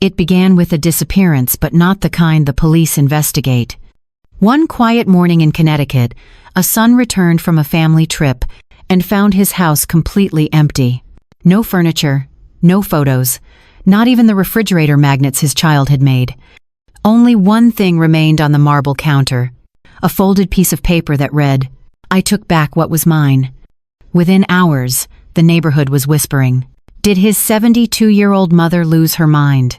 It began with a disappearance, but not the kind the police investigate. One quiet morning in Connecticut, a son returned from a family trip and found his house completely empty. No furniture, no photos, not even the refrigerator magnets his child had made. Only one thing remained on the marble counter, a folded piece of paper that read, "I took back what was mine." Within hours, the neighborhood was whispering. Did his 72-year-old mother lose her mind?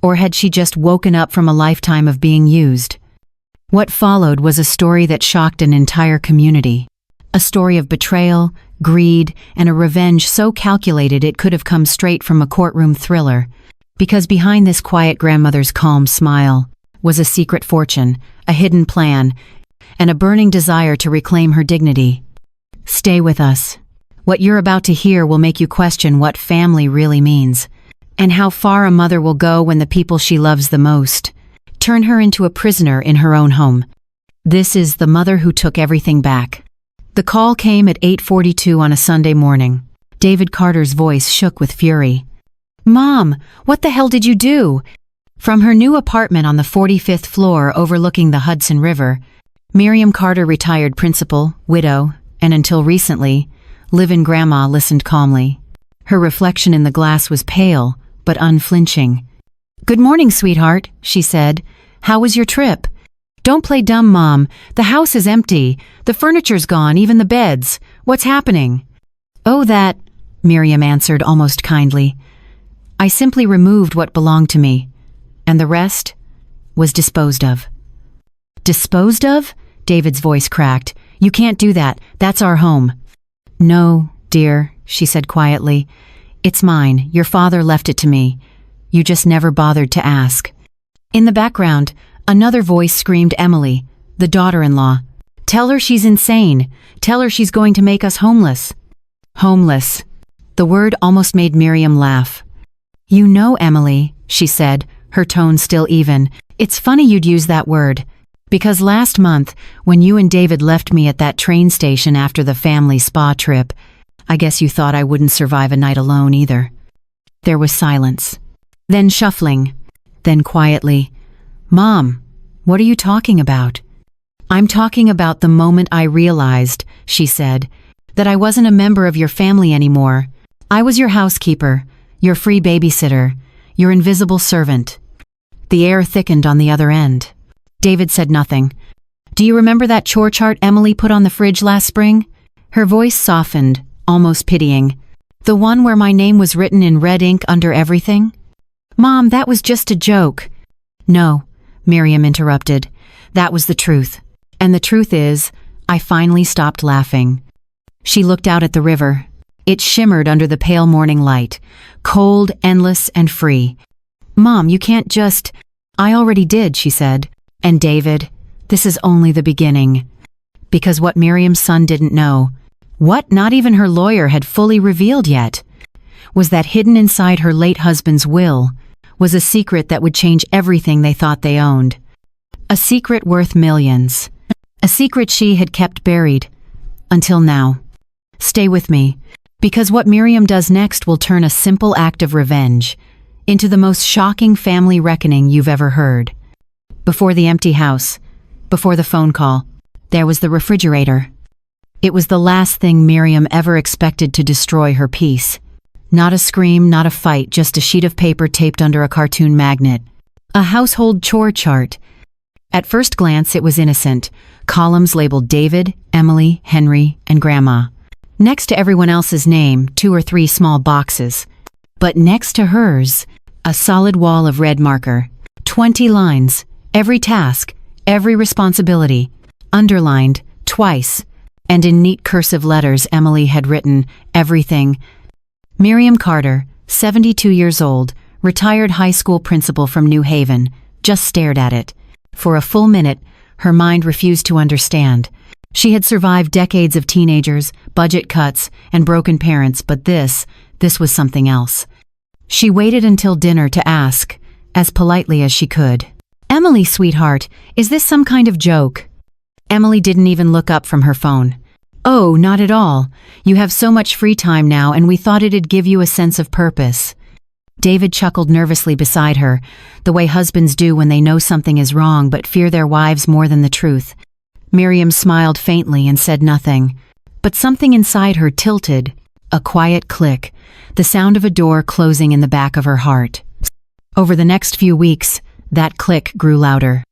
Or had she just woken up from a lifetime of being used? What followed was a story that shocked an entire community. A story of betrayal, greed, and a revenge so calculated it could have come straight from a courtroom thriller. Because behind this quiet grandmother's calm smile was a secret fortune, a hidden plan, and a burning desire to reclaim her dignity. Stay with us. What you're about to hear will make you question what family really means, and how far a mother will go when the people she loves the most turn her into a prisoner in her own home. This is The Mother Who Took Everything Back. The call came at 8:42 on a Sunday morning. David Carter's voice shook with fury. "Mom, what the hell did you do?" From her new apartment on the 45th floor overlooking the Hudson River, Miriam Carter, retired principal, widow, and until recently, live-in grandma, listened calmly. Her reflection in the glass was pale, but unflinching. "Good morning, sweetheart," she said. "How was your trip?" "Don't play dumb, Mom. The house is empty. The furniture's gone, even the beds. What's happening?" "Oh, that," Miriam answered almost kindly. "I simply removed what belonged to me, and the rest was disposed of." "Disposed of?" David's voice cracked. "You can't do that. That's our home." "No, dear," she said quietly. "It's mine. Your father left it to me. You just never bothered to ask." In the background, another voice screamed Emily, the daughter-in-law. "Tell her she's insane. Tell her she's going to make us homeless." Homeless. The word almost made Miriam laugh. "You know, Emily," she said, her tone still even, "it's funny you'd use that word. Because last month, when you and David left me at that train station after the family spa trip, I guess you thought I wouldn't survive a night alone either." There was silence. Then shuffling. Then quietly, "Mom, what are you talking about?" "I'm talking about the moment I realized," she said, "that I wasn't a member of your family anymore. I was your housekeeper, your free babysitter, your invisible servant." The air thickened on the other end. David said nothing. "Do you remember that chore chart Emily put on the fridge last spring?" Her voice softened, almost pitying. "The one where my name was written in red ink under everything?" "Mom, that was just a joke." "No," Miriam interrupted. "That was the truth. And the truth is, I finally stopped laughing." She looked out at the river. It shimmered under the pale morning light, cold, endless, and free. "Mom, you can't just—" "I already did," she said. "And David, this is only the beginning." Because what Miriam's son didn't know, what not even her lawyer had fully revealed yet, was that hidden inside her late husband's will was a secret that would change everything they thought they owned. A secret worth millions. A secret she had kept buried. Until now. Stay with me, because what Miriam does next will turn a simple act of revenge into the most shocking family reckoning you've ever heard. Before the empty house, before the phone call, there was the refrigerator. It was the last thing Miriam ever expected to destroy her peace. Not a scream, not a fight, just a sheet of paper taped under a cartoon magnet. A household chore chart. At first glance, it was innocent. Columns labeled David, Emily, Henry, and Grandma. Next to everyone else's name, 2 or 3 small boxes. But next to hers, a solid wall of red marker. 20 lines. Every task, every responsibility. Underlined, twice. And in neat cursive letters, Emily had written, "Everything." Miriam Carter, 72 years old, retired high school principal from New Haven, just stared at it. For a full minute, her mind refused to understand. She had survived decades of teenagers, budget cuts, and broken parents, but this was something else. She waited until dinner to ask, as politely as she could, "Emily, sweetheart, is this some kind of joke?" Emily didn't even look up from her phone. "Oh, not at all. You have so much free time now, and we thought it'd give you a sense of purpose." David chuckled nervously beside her, the way husbands do when they know something is wrong but fear their wives more than the truth. Miriam smiled faintly and said nothing, but something inside her tilted. A quiet click, the sound of a door closing in the back of her heart. Over the next few weeks, that click grew louder.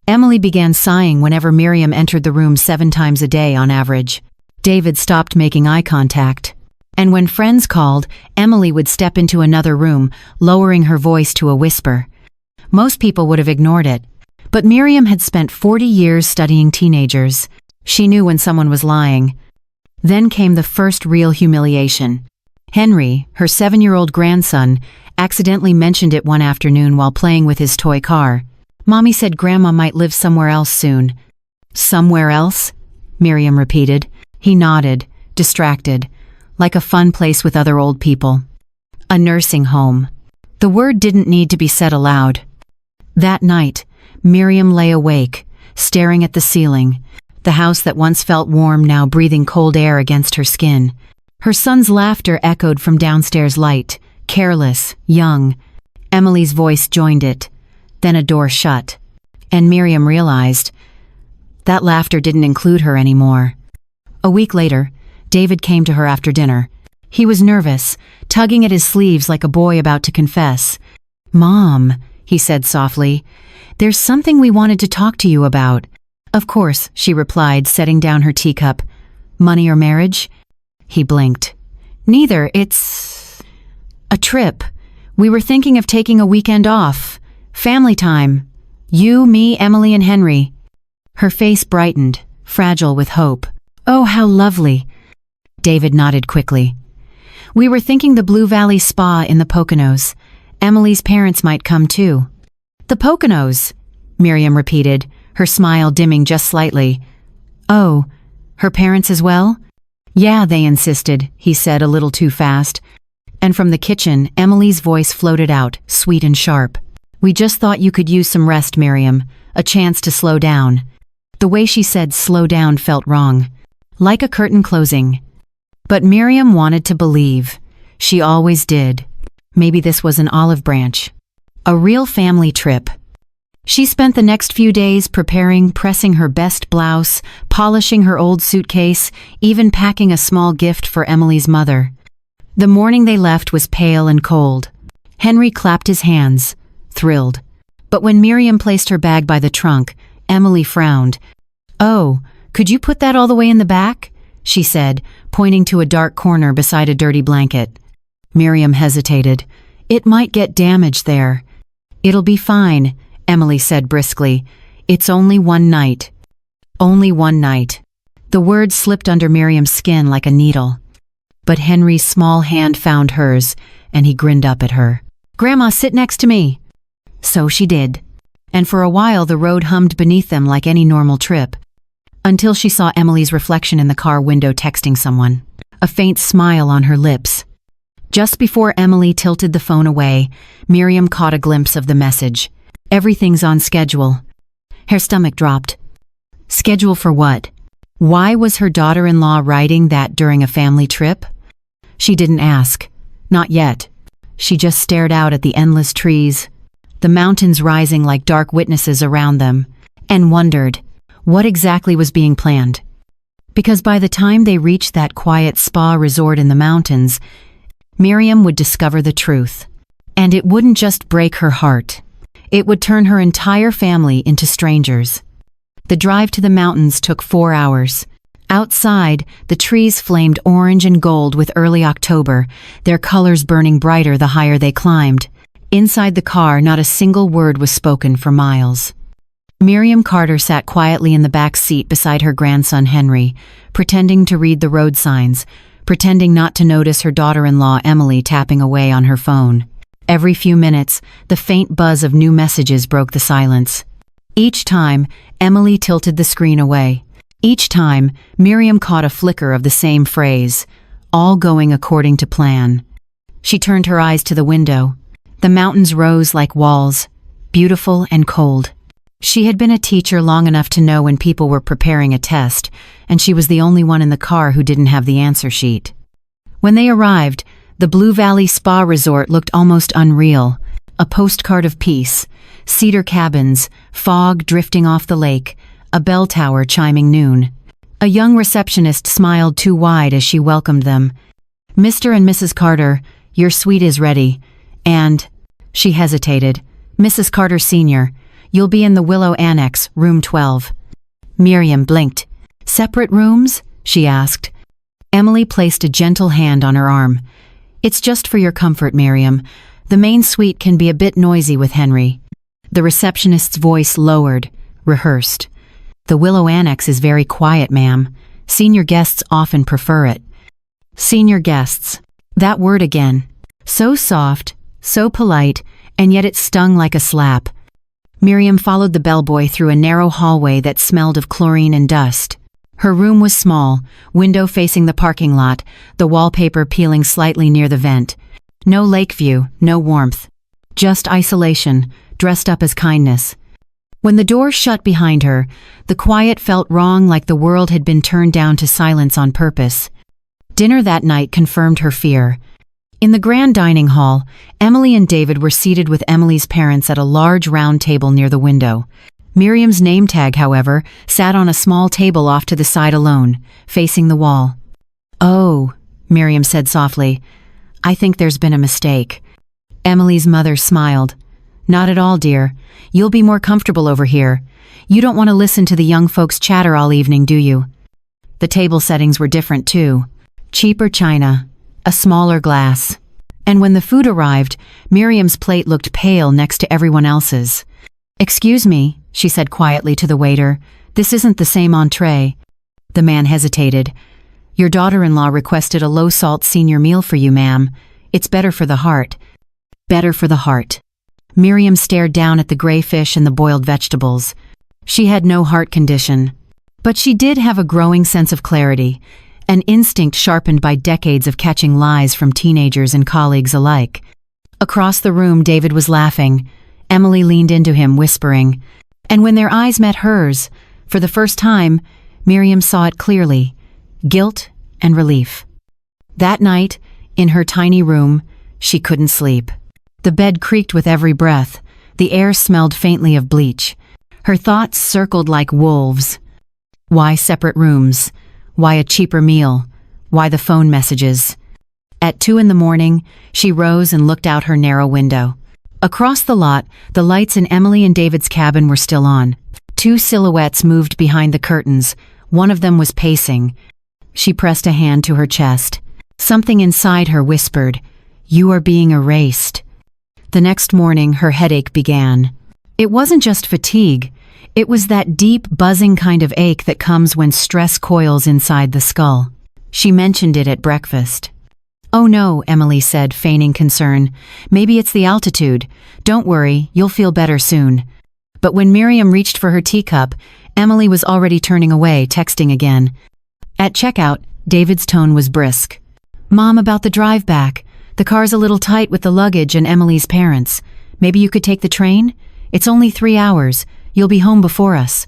Emily began sighing whenever Miriam entered the room 7 times a day on average. David stopped making eye contact. And when friends called, Emily would step into another room, lowering her voice to a whisper. Most people would have ignored it, but Miriam had spent 40 years studying teenagers. She knew when someone was lying. Then came the first real humiliation. Henry, her 7-year-old grandson, accidentally mentioned it one afternoon while playing with his toy car. Mommy said Grandma might live somewhere else soon. Somewhere else? Miriam repeated. He nodded, distracted, like a fun place with other old people. A nursing home. The word didn't need to be said aloud. That night, Miriam lay awake, staring at the ceiling, the house that once felt warm now breathing cold air against her skin. Her son's laughter echoed from downstairs, light, careless, young. Emily's voice joined it. Then a door shut, and Miriam realized that laughter didn't include her anymore. A week later, David came to her after dinner. He was nervous, tugging at his sleeves like a boy about to confess. "Mom," he said softly, "there's something we wanted to talk to you about." "Of course," she replied, setting down her teacup. "Money or marriage?" He blinked. "Neither, it's a trip. We were thinking of taking a weekend off. Family time. You, me, Emily, and Henry." Her face brightened, fragile with hope. "Oh, how lovely." David nodded quickly. "We were thinking the Blue Valley Spa in the Poconos. Emily's parents might come too." "The Poconos," Miriam repeated, her smile dimming just slightly. "Oh, her parents as well?" "Yeah, they insisted," he said a little too fast. And from the kitchen, Emily's voice floated out, sweet and sharp. "We just thought you could use some rest, Miriam, a chance to slow down." The way she said slow down felt wrong, like a curtain closing. But Miriam wanted to believe. She always did. Maybe this was an olive branch. A real family trip. She spent the next few days preparing, pressing her best blouse, polishing her old suitcase, even packing a small gift for Emily's mother. The morning they left was pale and cold. Henry clapped his hands, thrilled. But when Miriam placed her bag by the trunk, Emily frowned. "Oh, could you put that all the way in the back?" she said, pointing to a dark corner beside a dirty blanket. Miriam hesitated. "It might get damaged there." "It'll be fine," Emily said briskly. "It's only one night." Only one night. The word slipped under Miriam's skin like a needle. But Henry's small hand found hers, and he grinned up at her. "Grandma, sit next to me." So she did. And for a while the road hummed beneath them like any normal trip. Until she saw Emily's reflection in the car window texting someone. A faint smile on her lips. Just before Emily tilted the phone away, Miriam caught a glimpse of the message. "Everything's on schedule." Her stomach dropped. Schedule for what? Why was her daughter-in-law writing that during a family trip? She didn't ask. Not yet. She just stared out at the endless trees, the mountains rising like dark witnesses around them, and wondered what exactly was being planned. Because by the time they reached that quiet spa resort in the mountains, Miriam would discover the truth. And it wouldn't just break her heart. It would turn her entire family into strangers. The drive to the mountains took 4 hours. Outside, the trees flamed orange and gold with early October, their colors burning brighter the higher they climbed. Inside the car, not a single word was spoken for miles. Miriam Carter sat quietly in the back seat beside her grandson Henry, pretending to read the road signs, pretending not to notice her daughter-in-law Emily tapping away on her phone. Every few minutes, the faint buzz of new messages broke the silence. Each time, Emily tilted the screen away. Each time, Miriam caught a flicker of the same phrase, all going according to plan. She turned her eyes to the window. The mountains rose like walls, beautiful and cold. She had been a teacher long enough to know when people were preparing a test, and she was the only one in the car who didn't have the answer sheet. When they arrived, The Blue Valley Spa Resort looked almost unreal. A postcard of peace, cedar cabins, fog drifting off the lake, a bell tower chiming noon. A young receptionist smiled too wide as she welcomed them. "Mr. and Mrs. Carter, your suite is ready. And," she hesitated, "Mrs. Carter Sr., you'll be in the Willow Annex, room 12. Miriam blinked. "Separate rooms?" she asked. Emily placed a gentle hand on her arm. "It's just for your comfort, Miriam. The main suite can be a bit noisy with Henry." The receptionist's voice lowered, rehearsed. "The Willow Annex is very quiet, ma'am. Senior guests often prefer it." Senior guests. That word again. So soft, so polite, and yet it stung like a slap. Miriam followed the bellboy through a narrow hallway that smelled of chlorine and dust. Her room was small, window facing the parking lot, the wallpaper peeling slightly near the vent. No lake view, no warmth. Just isolation, dressed up as kindness. When the door shut behind her, the quiet felt wrong, like the world had been turned down to silence on purpose. Dinner that night confirmed her fear. In the grand dining hall, Emily and David were seated with Emily's parents at a large round table near the window. Miriam's name tag, however, sat on a small table off to the side alone, facing the wall. "Oh," Miriam said softly, "I think there's been a mistake." Emily's mother smiled. "Not at all, dear. You'll be more comfortable over here. You don't want to listen to the young folks chatter all evening, do you?" The table settings were different, too. Cheaper china, a smaller glass. And when the food arrived, Miriam's plate looked pale next to everyone else's. "Excuse me," she said quietly to the waiter, "this isn't the same entree." The man hesitated. "Your daughter-in-law requested a low-salt senior meal for you, ma'am. It's better for the heart." Better for the heart. Miriam stared down at the gray fish and the boiled vegetables. She had no heart condition. But she did have a growing sense of clarity, an instinct sharpened by decades of catching lies from teenagers and colleagues alike. Across the room, David was laughing. Emily leaned into him, whispering. And when their eyes met hers, for the first time, Miriam saw it clearly. Guilt and relief. That night, in her tiny room, she couldn't sleep. The bed creaked with every breath. The air smelled faintly of bleach. Her thoughts circled like wolves. Why separate rooms? Why a cheaper meal? Why the phone messages? At 2 a.m, she rose and looked out her narrow window. Across the lot, the lights in Emily and David's cabin were still on. 2 silhouettes moved behind the curtains. One of them was pacing. She pressed a hand to her chest. Something inside her whispered, "You are being erased." The next morning, her headache began. It wasn't just fatigue. It was that deep, buzzing kind of ache that comes when stress coils inside the skull. She mentioned it at breakfast. "Oh no," Emily said, feigning concern. "Maybe it's the altitude. Don't worry, you'll feel better soon." But when Miriam reached for her teacup, Emily was already turning away, texting again. At checkout, David's tone was brisk. "Mom, about the drive back. The car's a little tight with the luggage and Emily's parents. Maybe you could take the train? It's only 3 hours. You'll be home before us."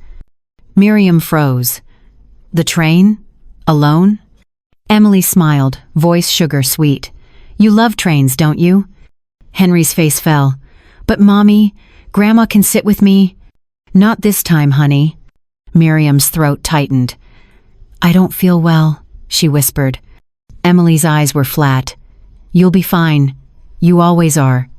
Miriam froze. "The train? Alone?" Emily smiled, voice sugar sweet. "You love trains, don't you?" Henry's face fell. "But Mommy, Grandma can sit with me." "Not this time, honey." Miriam's throat tightened. "I don't feel well," she whispered. Emily's eyes were flat. "You'll be fine. You always are."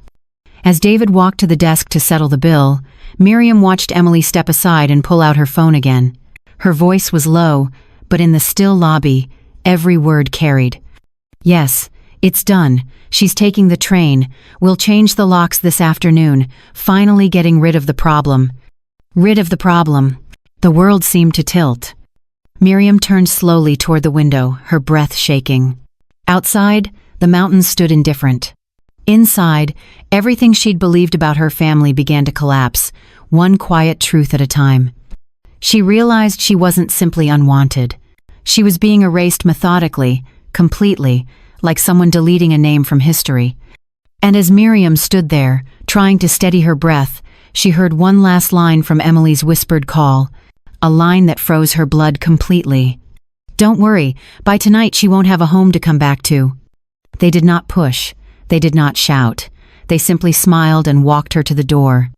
As David walked to the desk to settle the bill, Miriam watched Emily step aside and pull out her phone again. Her voice was low, but in the still lobby, every word carried. "Yes, it's done. She's taking the train. We'll change the locks this afternoon, finally getting rid of the problem." Rid of the problem. The world seemed to tilt. Miriam turned slowly toward the window, her breath shaking. Outside, the mountains stood indifferent. Inside, everything she'd believed about her family began to collapse, one quiet truth at a time. She realized she wasn't simply unwanted. She was being erased methodically, completely, like someone deleting a name from history. And as Miriam stood there, trying to steady her breath, she heard one last line from Emily's whispered call, a line that froze her blood completely. "Don't worry, by tonight she won't have a home to come back to." They did not push. They did not shout. They simply smiled and walked her to the door.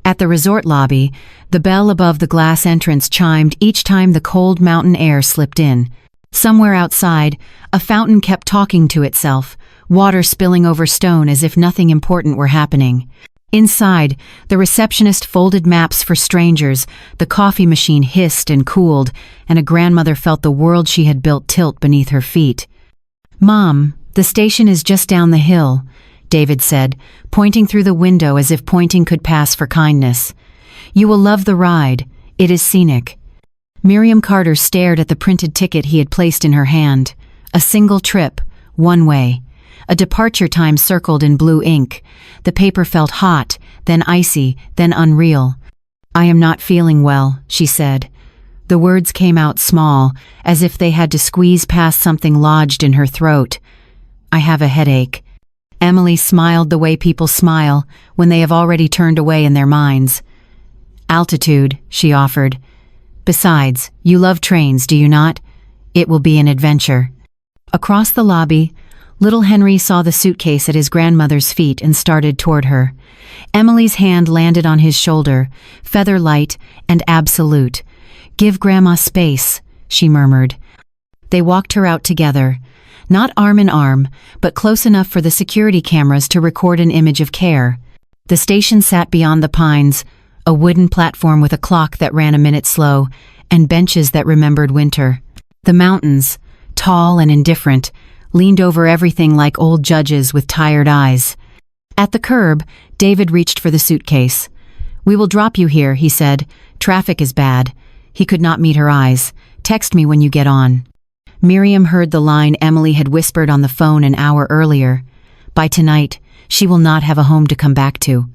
At the resort lobby, the bell above the glass entrance chimed each time the cold mountain air slipped in. Somewhere outside, a fountain kept talking to itself, water spilling over stone as if nothing important were happening. Inside, the receptionist folded maps for strangers, the coffee machine hissed and cooled, and a grandmother felt the world she had built tilt beneath her feet. "Mom, the station is just down the hill," David said, pointing through the window as if pointing could pass for kindness. "You will love the ride. It is scenic." Miriam Carter stared at the printed ticket he had placed in her hand. A single trip, one way. A departure time circled in blue ink. The paper felt hot, then icy, then unreal. "I am not feeling well," she said. The words came out small, as if they had to squeeze past something lodged in her throat. "I have a headache." Emily smiled the way people smile when they have already turned away in their minds. "Altitude," she offered. "Besides, you love trains, do you not? It will be an adventure." Across the lobby, little Henry saw the suitcase at his grandmother's feet and started toward her. Emily's hand landed on his shoulder, feather light and absolute. "Give Grandma space," she murmured. They walked her out together. Not arm in arm, but close enough for the security cameras to record an image of care. The station sat beyond the pines, a wooden platform with a clock that ran a minute slow, and benches that remembered winter. The mountains, tall and indifferent, leaned over everything like old judges with tired eyes. At the curb, David reached for the suitcase. "We will drop you here," he said. "Traffic is bad." He could not meet her eyes. "Text me when you get on." Miriam heard the line Emily had whispered on the phone an hour earlier. By tonight, she will not have a home to come back to.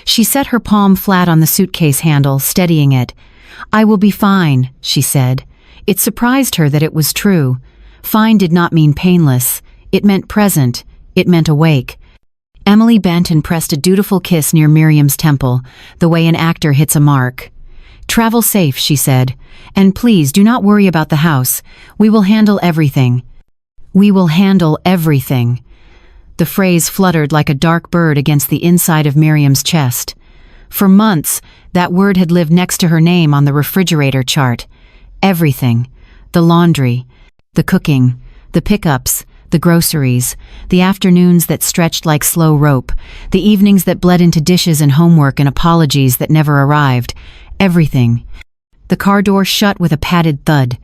She set her palm flat on the suitcase handle, steadying it. "I will be fine," she said. It surprised her that it was true. Fine did not mean painless. It meant present. It meant awake. Emily bent and pressed a dutiful kiss near Miriam's temple, the way an actor hits a mark. "Travel safe," she said. "And please do not worry about the house. We will handle everything." "We will handle everything." The phrase fluttered like a dark bird against the inside of Miriam's chest. For months, that word had lived next to her name on the refrigerator chart. Everything. The laundry, the cooking, the pickups, the groceries, the afternoons that stretched like slow rope, the evenings that bled into dishes and homework and apologies that never arrived. Everything. The car door shut with a padded thud.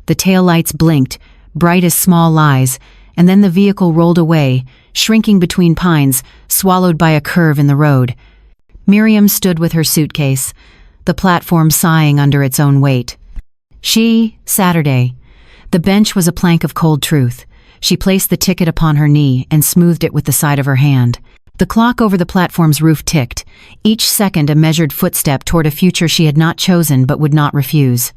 The taillights blinked, bright as small lies, and then the vehicle rolled away, shrinking between pines, swallowed by a curve in the road. Miriam stood with her suitcase, the platform sighing under its own weight. Saturday. The bench was a plank of cold truth. She placed the ticket upon her knee and smoothed it with the side of her hand. The clock over the platform's roof ticked, each second a measured footstep toward a future she had not chosen but would not refuse.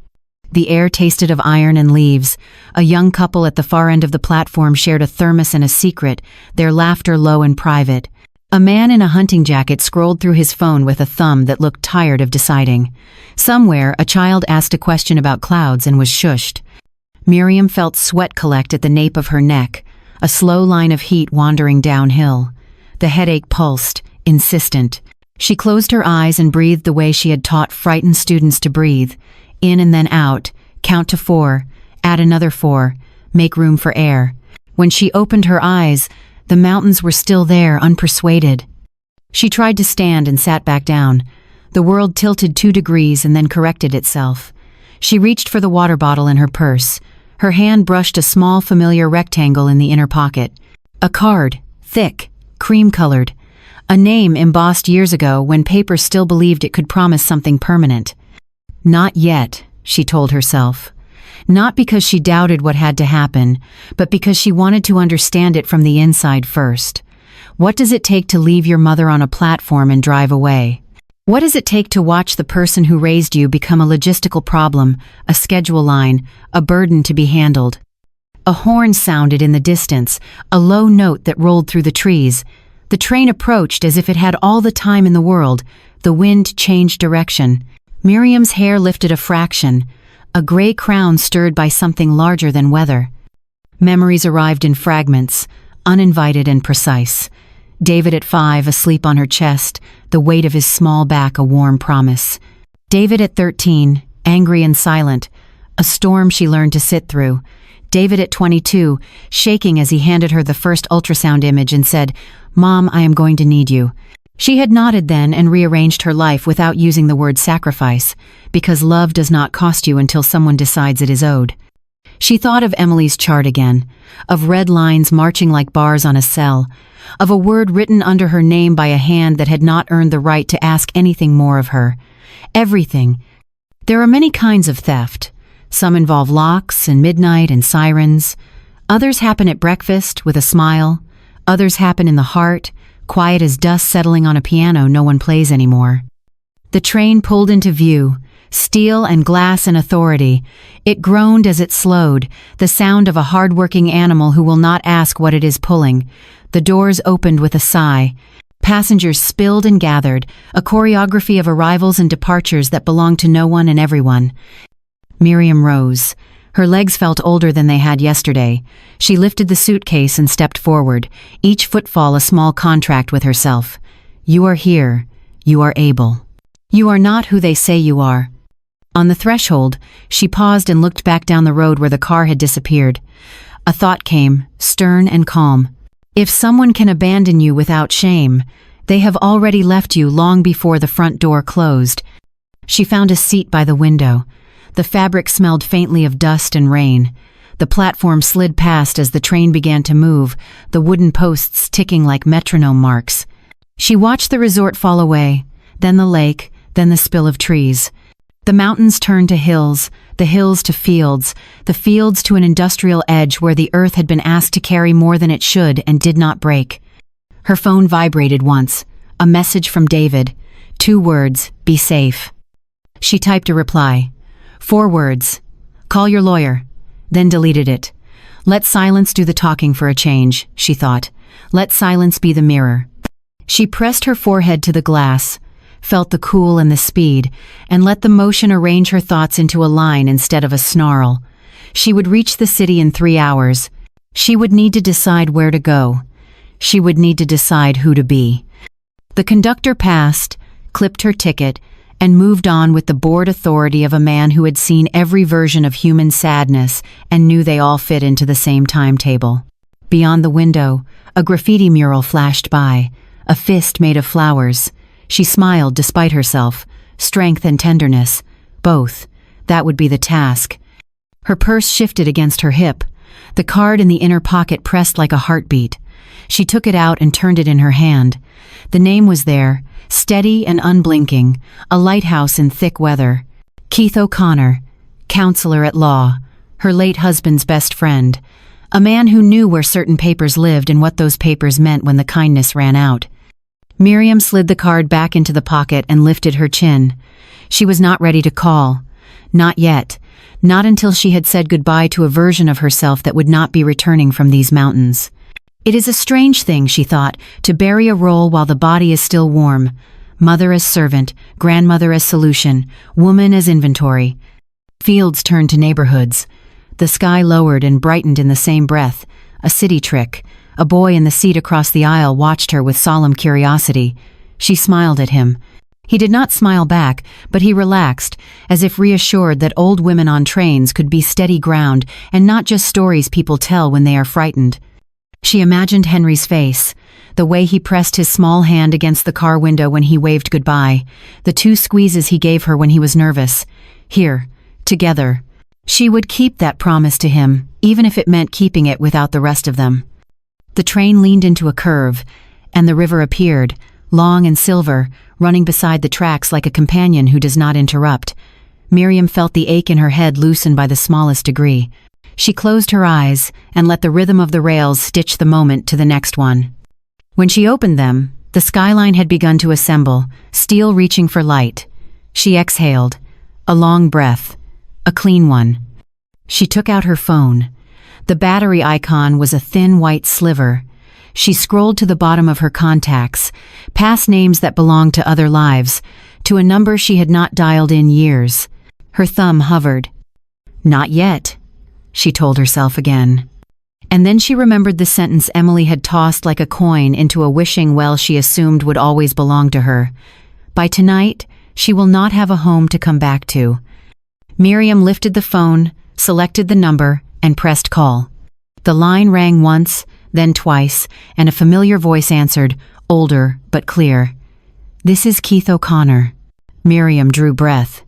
The air tasted of iron and leaves. A young couple at the far end of the platform shared a thermos and a secret, their laughter low and private. A man in a hunting jacket scrolled through his phone with a thumb that looked tired of deciding. Somewhere, a child asked a question about clouds and was shushed. Miriam felt sweat collect at the nape of her neck, a slow line of heat wandering downhill. The headache pulsed, insistent. She closed her eyes and breathed the way she had taught frightened students to breathe. In and then out, count to 4, add another 4, make room for air. When she opened her eyes, the mountains were still there, unpersuaded. She tried to stand and sat back down. The world tilted 2 degrees and then corrected itself. She reached for the water bottle in her purse. Her hand brushed a small familiar rectangle in the inner pocket. A card, thick, cream-colored. A name embossed years ago when paper still believed it could promise something permanent. Not yet, she told herself. Not because she doubted what had to happen, but because she wanted to understand it from the inside first. What does it take to leave your mother on a platform and drive away? What does it take to watch the person who raised you become a logistical problem, a schedule line, a burden to be handled? A horn sounded in the distance, a low note that rolled through the trees. The train approached as if it had all the time in the world. The wind changed direction. Miriam's hair lifted a fraction, a gray crown stirred by something larger than weather. Memories arrived in fragments, uninvited and precise. David at 5, asleep on her chest, the weight of his small back a warm promise. David at 13, angry and silent, a storm she learned to sit through. David at 22, shaking as he handed her the first ultrasound image and said, "Mom, I am going to need you." She had nodded then and rearranged her life without using the word sacrifice, because love does not cost you until someone decides it is owed. She thought of Emily's chart again, of red lines marching like bars on a cell, of a word written under her name by a hand that had not earned the right to ask anything more of her. Everything. There are many kinds of theft. Some involve locks and midnight and sirens. Others happen at breakfast with a smile. Others happen in the heart, quiet as dust settling on a piano no one plays anymore. The train pulled into view, steel and glass and authority. It groaned as it slowed, the sound of a hard-working animal who will not ask what it is pulling. The doors opened with a sigh. Passengers spilled and gathered, a choreography of arrivals and departures that belonged to no one and everyone. Miriam rose. Her legs felt older than they had yesterday. She lifted the suitcase and stepped forward, each footfall a small contract with herself. You are here. You are able. You are not who they say you are. On the threshold, she paused and looked back down the road where the car had disappeared. A thought came, stern and calm. If someone can abandon you without shame, they have already left you long before the front door closed. She found a seat by the window. The fabric smelled faintly of dust and rain. The platform slid past as the train began to move, the wooden posts ticking like metronome marks. She watched the resort fall away, then the lake, then the spill of trees. The mountains turned to hills, the hills to fields, the fields to an industrial edge where the earth had been asked to carry more than it should and did not break. Her phone vibrated once, a message from David. 2 words, be safe. She typed a reply. 4 words, call your lawyer, then deleted it. Let silence do the talking for a change, she thought. Let silence be the mirror. She pressed her forehead to the glass, felt the cool and the speed, and let the motion arrange her thoughts into a line instead of a snarl. She would reach the city in 3 hours. She would need to decide where to go. She would need to decide who to be. The conductor passed, clipped her ticket, and moved on with the bored authority of a man who had seen every version of human sadness and knew they all fit into the same timetable. Beyond the window, a graffiti mural flashed by, a fist made of flowers. She smiled despite herself, strength and tenderness, both. That would be the task. Her purse shifted against her hip. The card in the inner pocket pressed like a heartbeat. She took it out and turned it in her hand. The name was there, steady and unblinking, a lighthouse in thick weather. Keith O'Connor, counselor at law, her late husband's best friend, a man who knew where certain papers lived and what those papers meant when the kindness ran out. Miriam slid the card back into the pocket and lifted her chin. She was not ready to call. Not yet. Not until she had said goodbye to a version of herself that would not be returning from these mountains. It is a strange thing, she thought, to bury a role while the body is still warm. Mother as servant, grandmother as solution, woman as inventory. Fields turned to neighborhoods. The sky lowered and brightened in the same breath. A city trick. A boy in the seat across the aisle watched her with solemn curiosity. She smiled at him. He did not smile back, but he relaxed, as if reassured that old women on trains could be steady ground and not just stories people tell when they are frightened. She imagined Henry's face, the way he pressed his small hand against the car window when he waved goodbye, the 2 squeezes he gave her when he was nervous. Here, together. She would keep that promise to him, even if it meant keeping it without the rest of them. The train leaned into a curve, and the river appeared, long and silver, running beside the tracks like a companion who does not interrupt. Miriam felt the ache in her head loosen by the smallest degree. She closed her eyes and let the rhythm of the rails stitch the moment to the next one. When she opened them, the skyline had begun to assemble, steel reaching for light. She exhaled, a long breath, a clean one. She took out her phone. The battery icon was a thin white sliver. She scrolled to the bottom of her contacts, past names that belonged to other lives, to a number she had not dialed in years. Her thumb hovered. Not yet, she told herself again. And then she remembered the sentence Emily had tossed like a coin into a wishing well she assumed would always belong to her. By tonight, she will not have a home to come back to. Miriam lifted the phone, selected the number, and pressed call. The line rang once, then twice, and a familiar voice answered, older but clear. "This is Keith O'Connor." Miriam drew breath.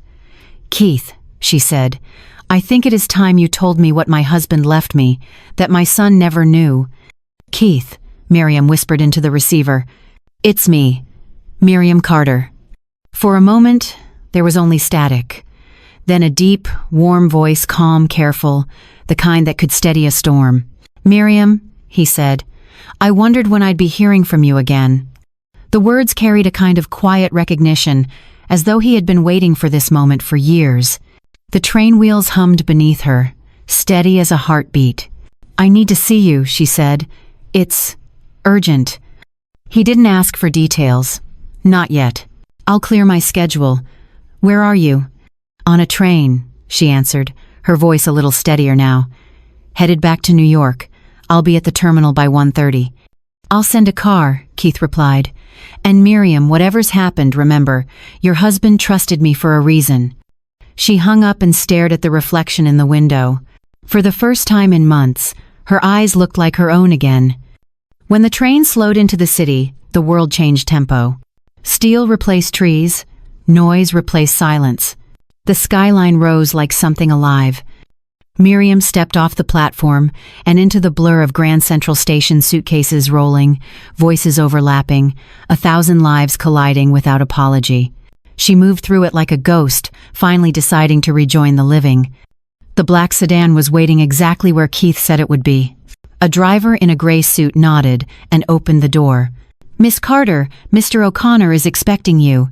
"Keith," she said, "I think it is time you told me what my husband left me, that my son never knew." "Keith," Miriam whispered into the receiver. "It's me, Miriam Carter." For a moment, there was only static. Then a deep, warm voice, calm, careful, the kind that could steady a storm. "Miriam," he said, "I wondered when I'd be hearing from you again." The words carried a kind of quiet recognition, as though he had been waiting for this moment for years. The train wheels hummed beneath her, steady as a heartbeat. "I need to see you," she said. "It's urgent." He didn't ask for details. "Not yet. I'll clear my schedule. Where are you?" "On a train," she answered, her voice a little steadier now. "Headed back to New York. I'll be at the terminal by 1:30. "I'll send a car," Keith replied. "And Miriam, whatever's happened, remember, your husband trusted me for a reason." She hung up and stared at the reflection in the window. For the first time in months, her eyes looked like her own again. When the train slowed into the city, the world changed tempo. Steel replaced trees, noise replaced silence. The skyline rose like something alive. Miriam stepped off the platform and into the blur of Grand Central Station, suitcases rolling, voices overlapping, 1,000 lives colliding without apology. She moved through it like a ghost, finally deciding to rejoin the living. The black sedan was waiting exactly where Keith said it would be. A driver in a gray suit nodded and opened the door. "Miss Carter, Mr. O'Connor is expecting you."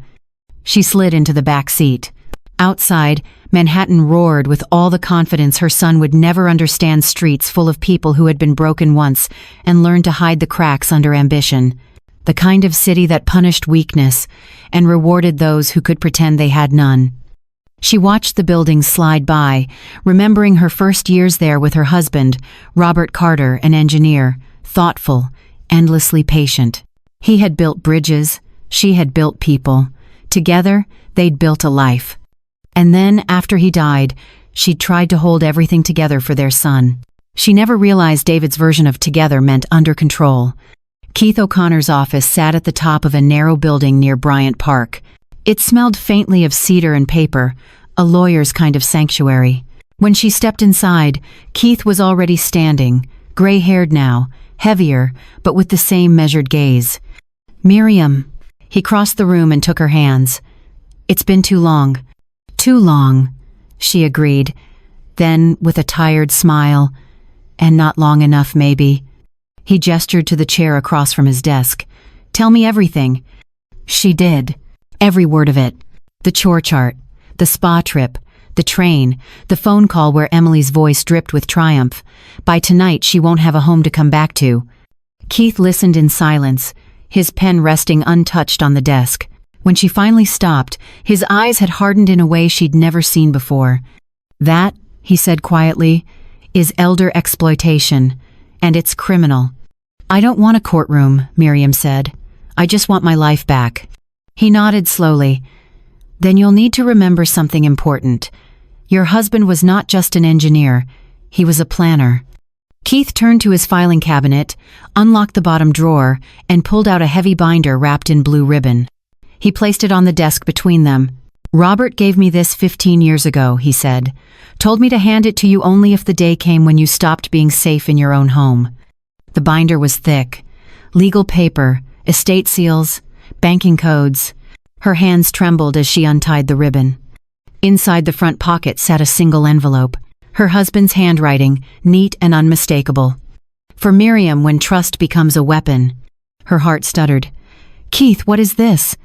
She slid into the back seat. Outside, Manhattan roared with all the confidence her son would never understand streets full of people who had been broken once and learned to hide the cracks under ambition. The kind of city that punished weakness and rewarded those who could pretend they had none. She watched the buildings slide by, remembering her first years there with her husband, Robert Carter, an engineer, thoughtful, endlessly patient. He had built bridges, she had built people. Together, they'd built a life. And then, after he died, she'd tried to hold everything together for their son. She never realized David's version of together meant under control. Keith O'Connor's office sat at the top of a narrow building near Bryant Park. It smelled faintly of cedar and paper, a lawyer's kind of sanctuary. When she stepped inside, Keith was already standing, gray-haired now, heavier, but with the same measured gaze. "Miriam." He crossed the room and took her hands. "It's been too long." "Too long," she agreed. Then, with a tired smile, "And not long enough, maybe." He gestured to the chair across from his desk. "Tell me everything." She did. Every word of it. The chore chart, the spa trip, the train, the phone call where Emily's voice dripped with triumph. By tonight, she won't have a home to come back to. Keith listened in silence, his pen resting untouched on the desk. When she finally stopped, his eyes had hardened in a way she'd never seen before. "That," he said quietly, "is elder exploitation, and it's criminal." "I don't want a courtroom," Miriam said. "I just want my life back." He nodded slowly. "Then you'll need to remember something important. Your husband was not just an engineer, he was a planner." Keith turned to his filing cabinet, unlocked the bottom drawer, and pulled out a heavy binder wrapped in blue ribbon. He placed it on the desk between them. "Robert gave me this 15 years ago," he said. "Told me to hand it to you only if the day came when you stopped being safe in your own home." The binder was thick. Legal paper, estate seals, banking codes. Her hands trembled as she untied the ribbon. Inside the front pocket sat a single envelope. Her husband's handwriting, neat and unmistakable. For Miriam, when trust becomes a weapon. Her heart stuttered. "Keith, what is this?"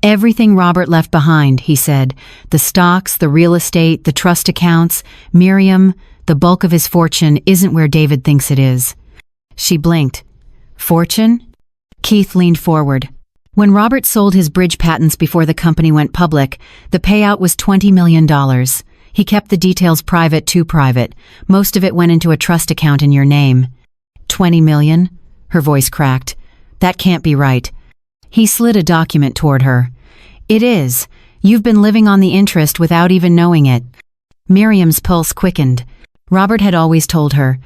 "Everything Robert left behind," he said. "The stocks, the real estate, the trust accounts. Miriam, the bulk of his fortune isn't where David thinks it is." She blinked. "Fortune?" Keith leaned forward. When Robert sold his bridge patents before the company went public, the payout was $20 million. He kept the details private, too private. Most of it went into a trust account in your name. 20 million? Her voice cracked. That can't be right. He slid a document toward her. It is. You've been living on the interest without even knowing it. Miriam's pulse quickened. Robert had always told her,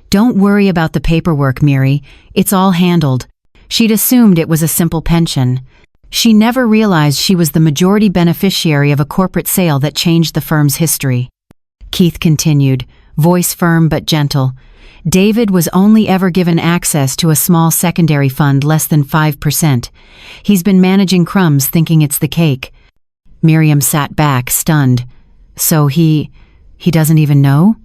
"Don't worry about the paperwork, Miri. It's all handled." She'd assumed it was a simple pension. She never realized she was the majority beneficiary of a corporate sale that changed the firm's history. Keith continued, voice firm but gentle. David was only ever given access to a small secondary fund less than 5%. He's been managing crumbs thinking it's the cake. Miriam sat back, stunned. So he doesn't even know?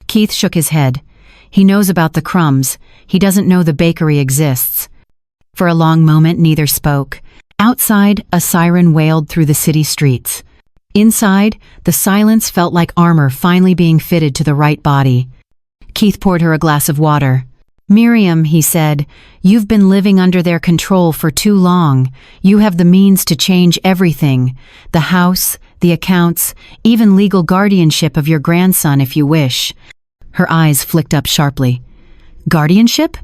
Keith shook his head. He knows about the crumbs. He doesn't know the bakery exists. For a long moment, neither spoke. Outside, a siren wailed through the city streets. Inside, the silence felt like armor finally being fitted to the right body. Keith poured her a glass of water. Miriam, he said, you've been living under their control for too long. You have the means to change everything. The house, the accounts, even legal guardianship of your grandson if you wish. Her eyes flicked up sharply. Guardianship?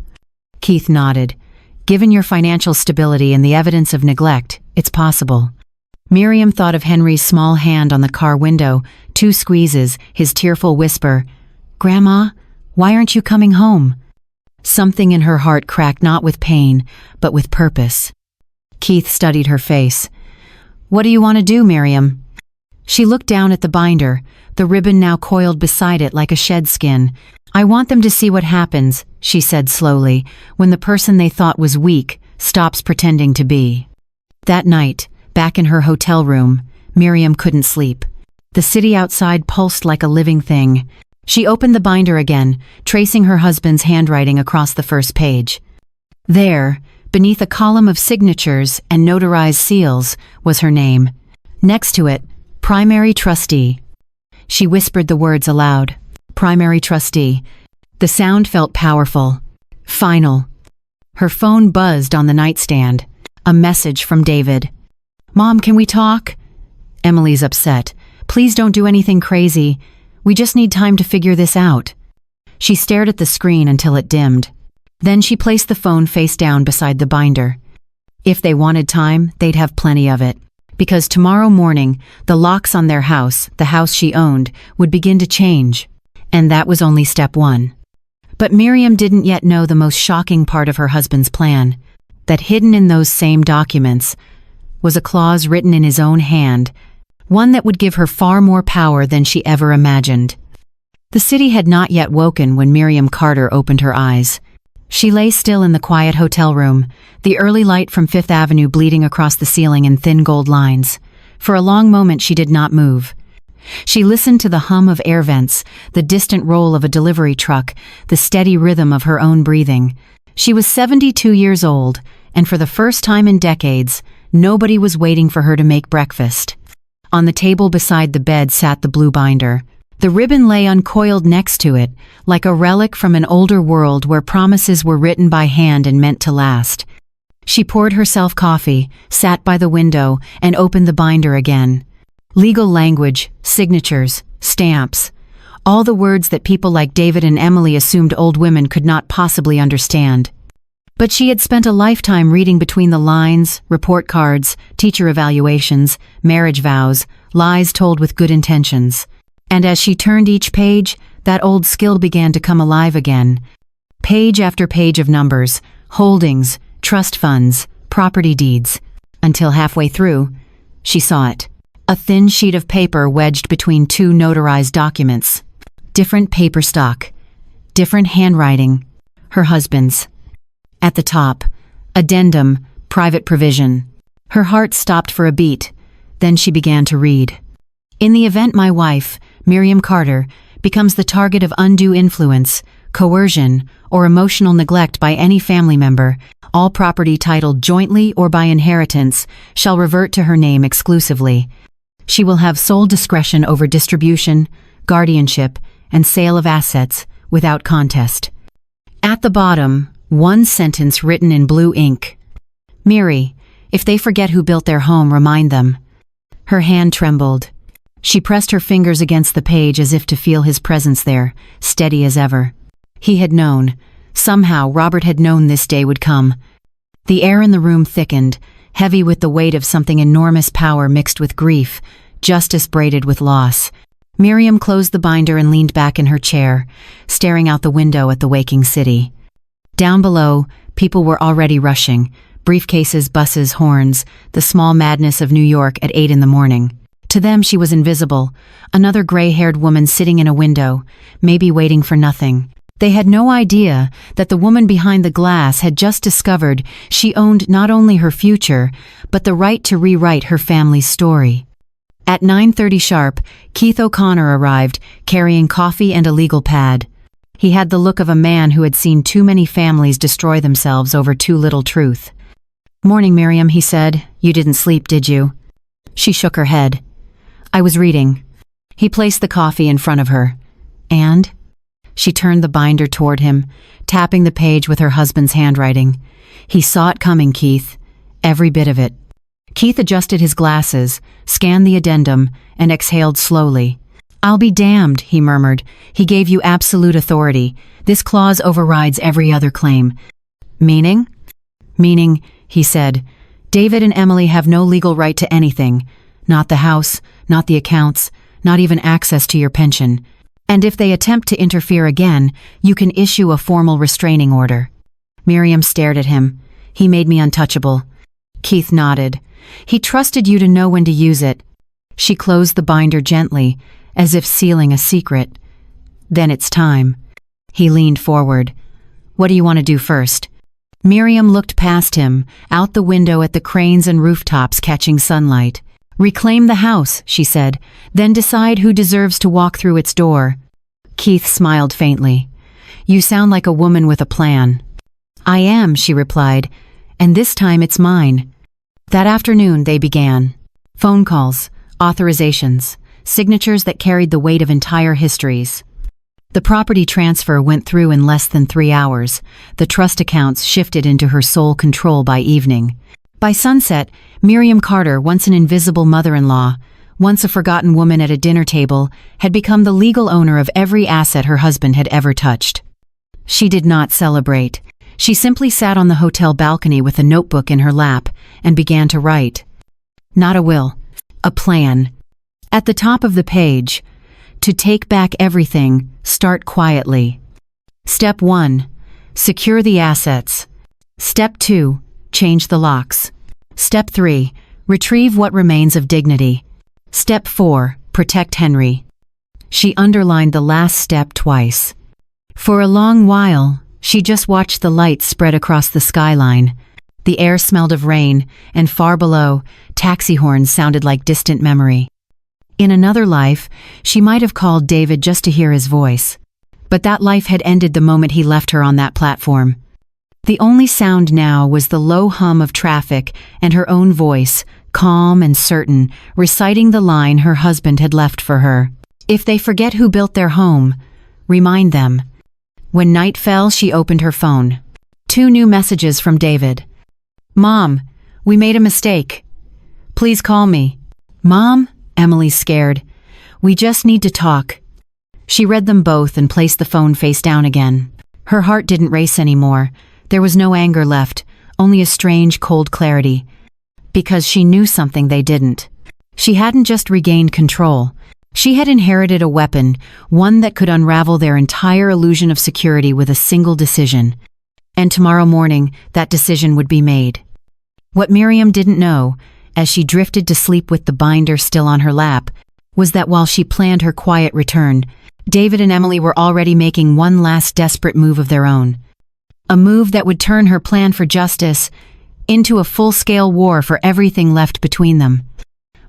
Keith nodded. Given your financial stability and the evidence of neglect, it's possible. Miriam thought of Henry's small hand on the car window, 2 squeezes, his tearful whisper, Grandma, why aren't you coming home? Something in her heart cracked not with pain, but with purpose. Keith studied her face. What do you want to do, Miriam? She looked down at the binder, the ribbon now coiled beside it like a shed skin. I want them to see what happens, she said slowly, when the person they thought was weak stops pretending to be. That night, back in her hotel room, Miriam couldn't sleep. The city outside pulsed like a living thing. She opened the binder again, tracing her husband's handwriting across the first page. There, beneath a column of signatures and notarized seals, was her name. Next to it, Primary Trustee. She whispered the words aloud. Primary Trustee. The sound felt powerful. Final. Her phone buzzed on the nightstand. A message from David. Mom, can we talk? Emily's upset. Please don't do anything crazy. We just need time to figure this out. She stared at the screen until it dimmed. Then she placed the phone face down beside the binder. If they wanted time, they'd have plenty of it. Because tomorrow morning, the locks on their house, the house she owned, would begin to change. And that was only step 1. But Miriam didn't yet know the most shocking part of her husband's plan. That hidden in those same documents was a clause written in his own hand, one that would give her far more power than she ever imagined. The city had not yet woken when Miriam Carter opened her eyes. She lay still in the quiet hotel room, the early light from Fifth Avenue bleeding across the ceiling in thin gold lines. For a long moment she did not move. She listened to the hum of air vents, the distant roll of a delivery truck, the steady rhythm of her own breathing. She was 72 years old, and for the first time in decades, nobody was waiting for her to make breakfast. On the table beside the bed sat the blue binder. The ribbon lay uncoiled next to it, like a relic from an older world where promises were written by hand and meant to last. She poured herself coffee, sat by the window, and opened the binder again. Legal language, signatures, stamps, all the words that people like David and Emily assumed old women could not possibly understand. But she had spent a lifetime reading between the lines, report cards, teacher evaluations, marriage vows, lies told with good intentions. And as she turned each page, that old skill began to come alive again. Page after page of numbers, holdings, trust funds, property deeds. Until halfway through, she saw it. A thin sheet of paper wedged between 2 notarized documents. Different paper stock. Different handwriting. Her husband's. At the top, addendum, private provision. Her heart stopped for a beat. Then she began to read. In the event my wife, Miriam Carter, becomes the target of undue influence, coercion, or emotional neglect by any family member, all property titled jointly or by inheritance shall revert to her name exclusively. She will have sole discretion over distribution, guardianship, and sale of assets without contest. At the bottom, one sentence written in blue ink. Miri, if they forget who built their home, remind them. Her hand trembled. She pressed her fingers against the page as if to feel his presence there, steady as ever. He had known. Somehow, Robert had known this day would come. The air in the room thickened, heavy with the weight of something enormous, power mixed with grief, justice braided with loss. Miriam closed the binder and leaned back in her chair, staring out the window at the waking city. Down below, people were already rushing, briefcases, buses, horns, the small madness of New York at 8 in the morning. To them she was invisible, another gray-haired woman sitting in a window, maybe waiting for nothing. They had no idea that the woman behind the glass had just discovered she owned not only her future, but the right to rewrite her family's story. At 9:30 sharp, Keith O'Connor arrived, carrying coffee and a legal pad. He had the look of a man who had seen too many families destroy themselves over too little truth. "Morning, Miriam," he said. "You didn't sleep, did you?" She shook her head. "I was reading." He placed the coffee in front of her. "And?" She turned the binder toward him, tapping the page with her husband's handwriting. He saw it coming, Keith. Every bit of it. Keith adjusted his glasses, scanned the addendum, and exhaled slowly. "I'll be damned," he murmured. "He gave you absolute authority. This clause overrides every other claim." "Meaning?" "Meaning," he said, "David and Emily have no legal right to anything. Not the house, not the accounts, not even access to your pension. And if they attempt to interfere again, you can issue a formal restraining order." Miriam stared at him. "He made me untouchable." Keith nodded. "He trusted you to know when to use it." She closed the binder gently, as if sealing a secret. "Then it's time." He leaned forward. "What do you want to do first?" Miriam looked past him, out the window at the cranes and rooftops catching sunlight. "Reclaim the house," she said, "then decide who deserves to walk through its door." Keith smiled faintly. "You sound like a woman with a plan." "I am," she replied, "and this time it's mine." That afternoon they began. Phone calls, authorizations, signatures that carried the weight of entire histories. The property transfer went through in less than 3 hours. The trust accounts shifted into her sole control by evening. By sunset, Miriam Carter, once an invisible mother-in-law, once a forgotten woman at a dinner table, had become the legal owner of every asset her husband had ever touched. She did not celebrate. She simply sat on the hotel balcony with a notebook in her lap and began to write. Not a will, a plan. At the top of the page, to take back everything, start quietly. Step 1, secure the assets. Step 2, change the locks. Step 3, retrieve what remains of dignity. Step 4, protect Henry. She underlined the last step twice. For a long while, she just watched the lights spread across the skyline. The air smelled of rain, and far below, taxi horns sounded like distant memory. In another life, she might have called David just to hear his voice. But that life had ended the moment he left her on that platform. The only sound now was the low hum of traffic and her own voice, calm and certain, reciting the line her husband had left for her. If they forget who built their home, remind them. When night fell, she opened her phone. 2 new messages from David. Mom, we made a mistake. Please call me. Mom? Emily's scared. We just need to talk. She read them both and placed the phone face down again. Her heart didn't race anymore. There was no anger left, only a strange, cold clarity. Because she knew something they didn't. She hadn't just regained control. She had inherited a weapon, one that could unravel their entire illusion of security with a single decision. And tomorrow morning, that decision would be made. What Miriam didn't know, as she drifted to sleep with the binder still on her lap, was that while she planned her quiet return, David and Emily were already making one last desperate move of their own. A move that would turn her plan for justice into a full-scale war for everything left between them.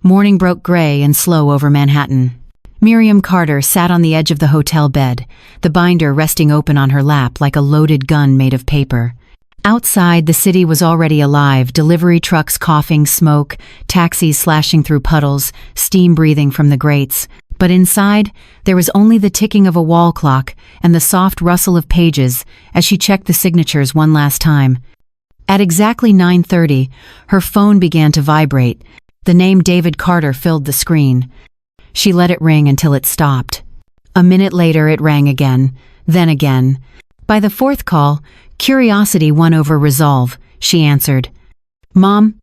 Morning broke gray and slow over Manhattan. Miriam Carter sat on the edge of the hotel bed, the binder resting open on her lap like a loaded gun made of paper. Outside, the city was already alive, delivery trucks coughing smoke, taxis slashing through puddles, steam breathing from the grates. But inside, there was only the ticking of a wall clock and the soft rustle of pages as she checked the signatures one last time. At exactly 9:30, her phone began to vibrate. The name David Carter filled the screen. She let it ring until it stopped. A minute later it rang again, then again. By the fourth call, curiosity won over resolve. She answered. "Mom?"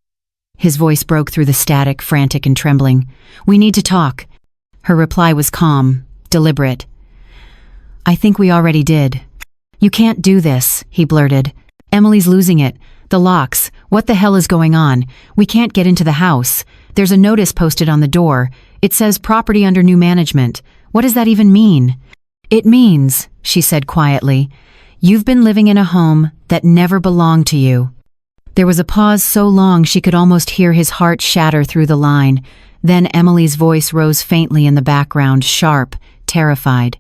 His voice broke through the static, frantic and trembling. "We need to talk." Her reply was calm, deliberate. "I think we already did." "You can't do this," he blurted. "Emily's losing it. The locks. What the hell is going on? We can't get into the house. There's a notice posted on the door. It says property under new management. What does that even mean?" "It means," she said quietly, "you've been living in a home that never belonged to you." There was a pause so long she could almost hear his heart shatter through the line. Then Emily's voice rose faintly in the background, sharp, terrified.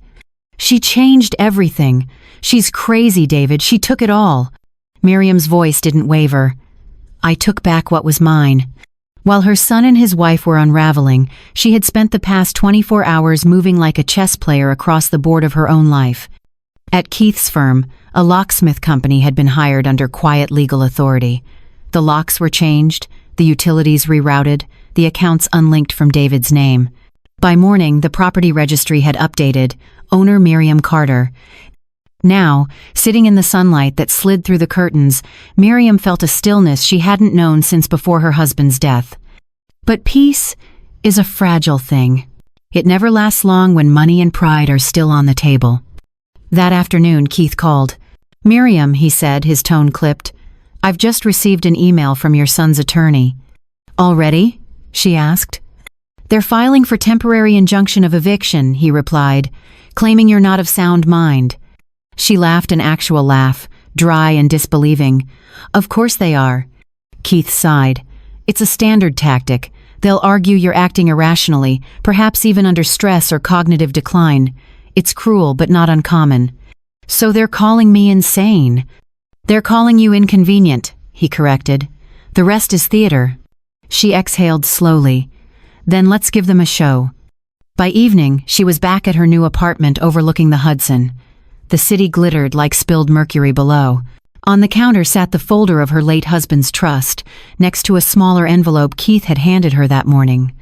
"She changed everything. She's crazy, David. She took it all." Miriam's voice didn't waver. "I took back what was mine." While her son and his wife were unraveling, she had spent the past 24 hours moving like a chess player across the board of her own life. At Keith's firm, a locksmith company had been hired under quiet legal authority. The locks were changed, the utilities rerouted, the accounts unlinked from David's name. By morning, the property registry had updated, owner Miriam Carter. Now, sitting in the sunlight that slid through the curtains, Miriam felt a stillness she hadn't known since before her husband's death. But peace is a fragile thing. It never lasts long when money and pride are still on the table. That afternoon, Keith called. "Miriam," he said, his tone clipped, "I've just received an email from your son's attorney." "Already?" she asked. "They're filing for temporary injunction of eviction," he replied, "claiming you're not of sound mind." She laughed an actual laugh, dry and disbelieving. "Of course they are." Keith sighed. "It's a standard tactic. They'll argue you're acting irrationally, perhaps even under stress or cognitive decline. It's cruel, but not uncommon." "So they're calling me insane." "They're calling you inconvenient," he corrected. "The rest is theater." She exhaled slowly. "Then let's give them a show." By evening, she was back at her new apartment overlooking the Hudson. The city glittered like spilled mercury below. On the counter sat the folder of her late husband's trust, next to a smaller envelope Keith had handed her that morning.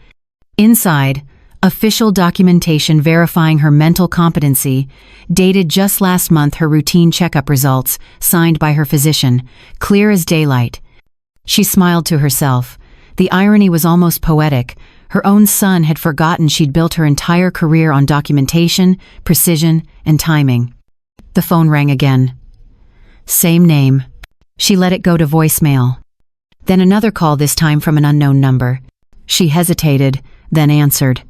Inside, official documentation verifying her mental competency, dated just last month, her routine checkup results, signed by her physician, clear as daylight. She smiled to herself. The irony was almost poetic. Her own son had forgotten she'd built her entire career on documentation, precision, and timing. The phone rang again. Same name. She let it go to voicemail. Then another call, this time from an unknown number. She hesitated, then answered.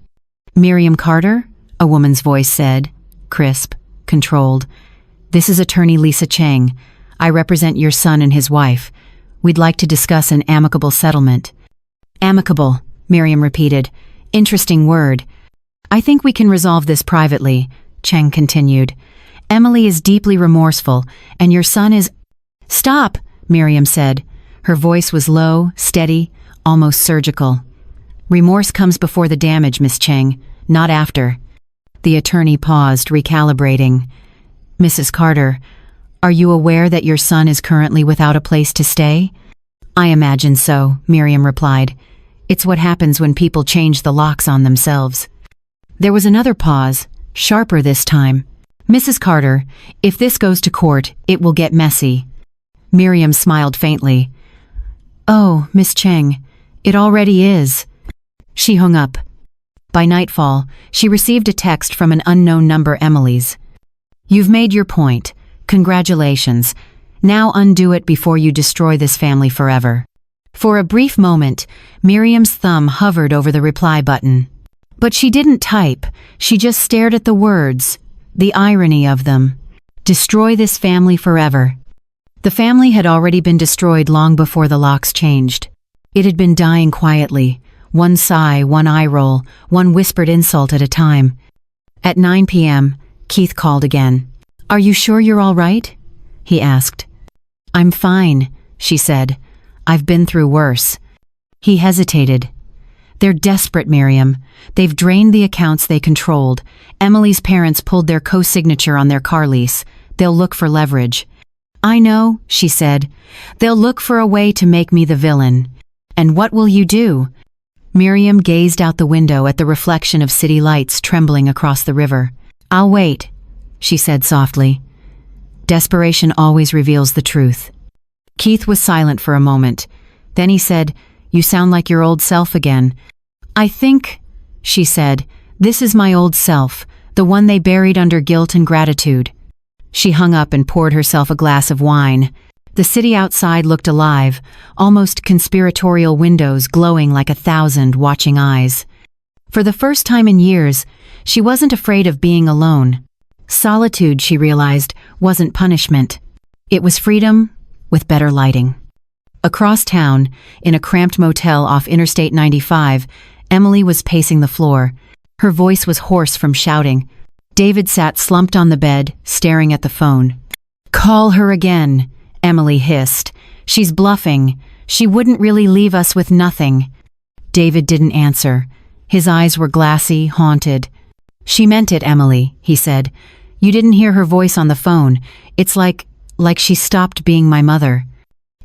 "Miriam Carter?" a woman's voice said, crisp, controlled. "This is attorney Lisa Cheng. I represent your son and his wife. We'd like to discuss an amicable settlement." "Amicable," Miriam repeated. "Interesting word." "I think we can resolve this privately," Cheng continued. "Emily is deeply remorseful, and your son is—" "Stop," Miriam said. Her voice was low, steady, almost surgical. "Remorse comes before the damage, Miss Cheng, not after." The attorney paused, recalibrating. "Mrs. Carter, are you aware that your son is currently without a place to stay?" "I imagine so," Miriam replied. "It's what happens when people change the locks on themselves." There was another pause, sharper this time. "Mrs. Carter, if this goes to court, it will get messy." Miriam smiled faintly. "Oh, Miss Cheng, it already is." She hung up. By nightfall, she received a text from an unknown number, Emily's. "You've made your point. Congratulations. Now undo it before you destroy this family forever." For a brief moment, Miriam's thumb hovered over the reply button. But she didn't type. She just stared at the words. The irony of them. Destroy this family forever. The family had already been destroyed long before the locks changed. It had been dying quietly, one sigh, one eye roll, one whispered insult at a time. At 9 p.m., Keith called again. "Are you sure you're all right?" he asked. "I'm fine," she said. "I've been through worse." He hesitated. "They're desperate, Miriam. They've drained the accounts they controlled. Emily's parents pulled their co-signature on their car lease. They'll look for leverage." "I know," she said. "They'll look for a way to make me the villain." "And what will you do?" Miriam gazed out the window at the reflection of city lights trembling across the river. "I'll wait," she said softly. Desperation always reveals the truth. Keith was silent for a moment. Then he said, "You sound like your old self again." "I think," she said, "this is my old self, the one they buried under guilt and gratitude." She hung up and poured herself a glass of wine. The city outside looked alive, almost conspiratorial windows glowing like 1,000 watching eyes. For the first time in years, she wasn't afraid of being alone. Solitude, she realized, wasn't punishment. It was freedom with better lighting. Across town, in a cramped motel off Interstate 95, Emily was pacing the floor. Her voice was hoarse from shouting. David sat slumped on the bed, staring at the phone. "Call her again," Emily hissed. "She's bluffing. She wouldn't really leave us with nothing." David didn't answer. His eyes were glassy, haunted. "She meant it, Emily," he said. "You didn't hear her voice on the phone. It's like she stopped being my mother."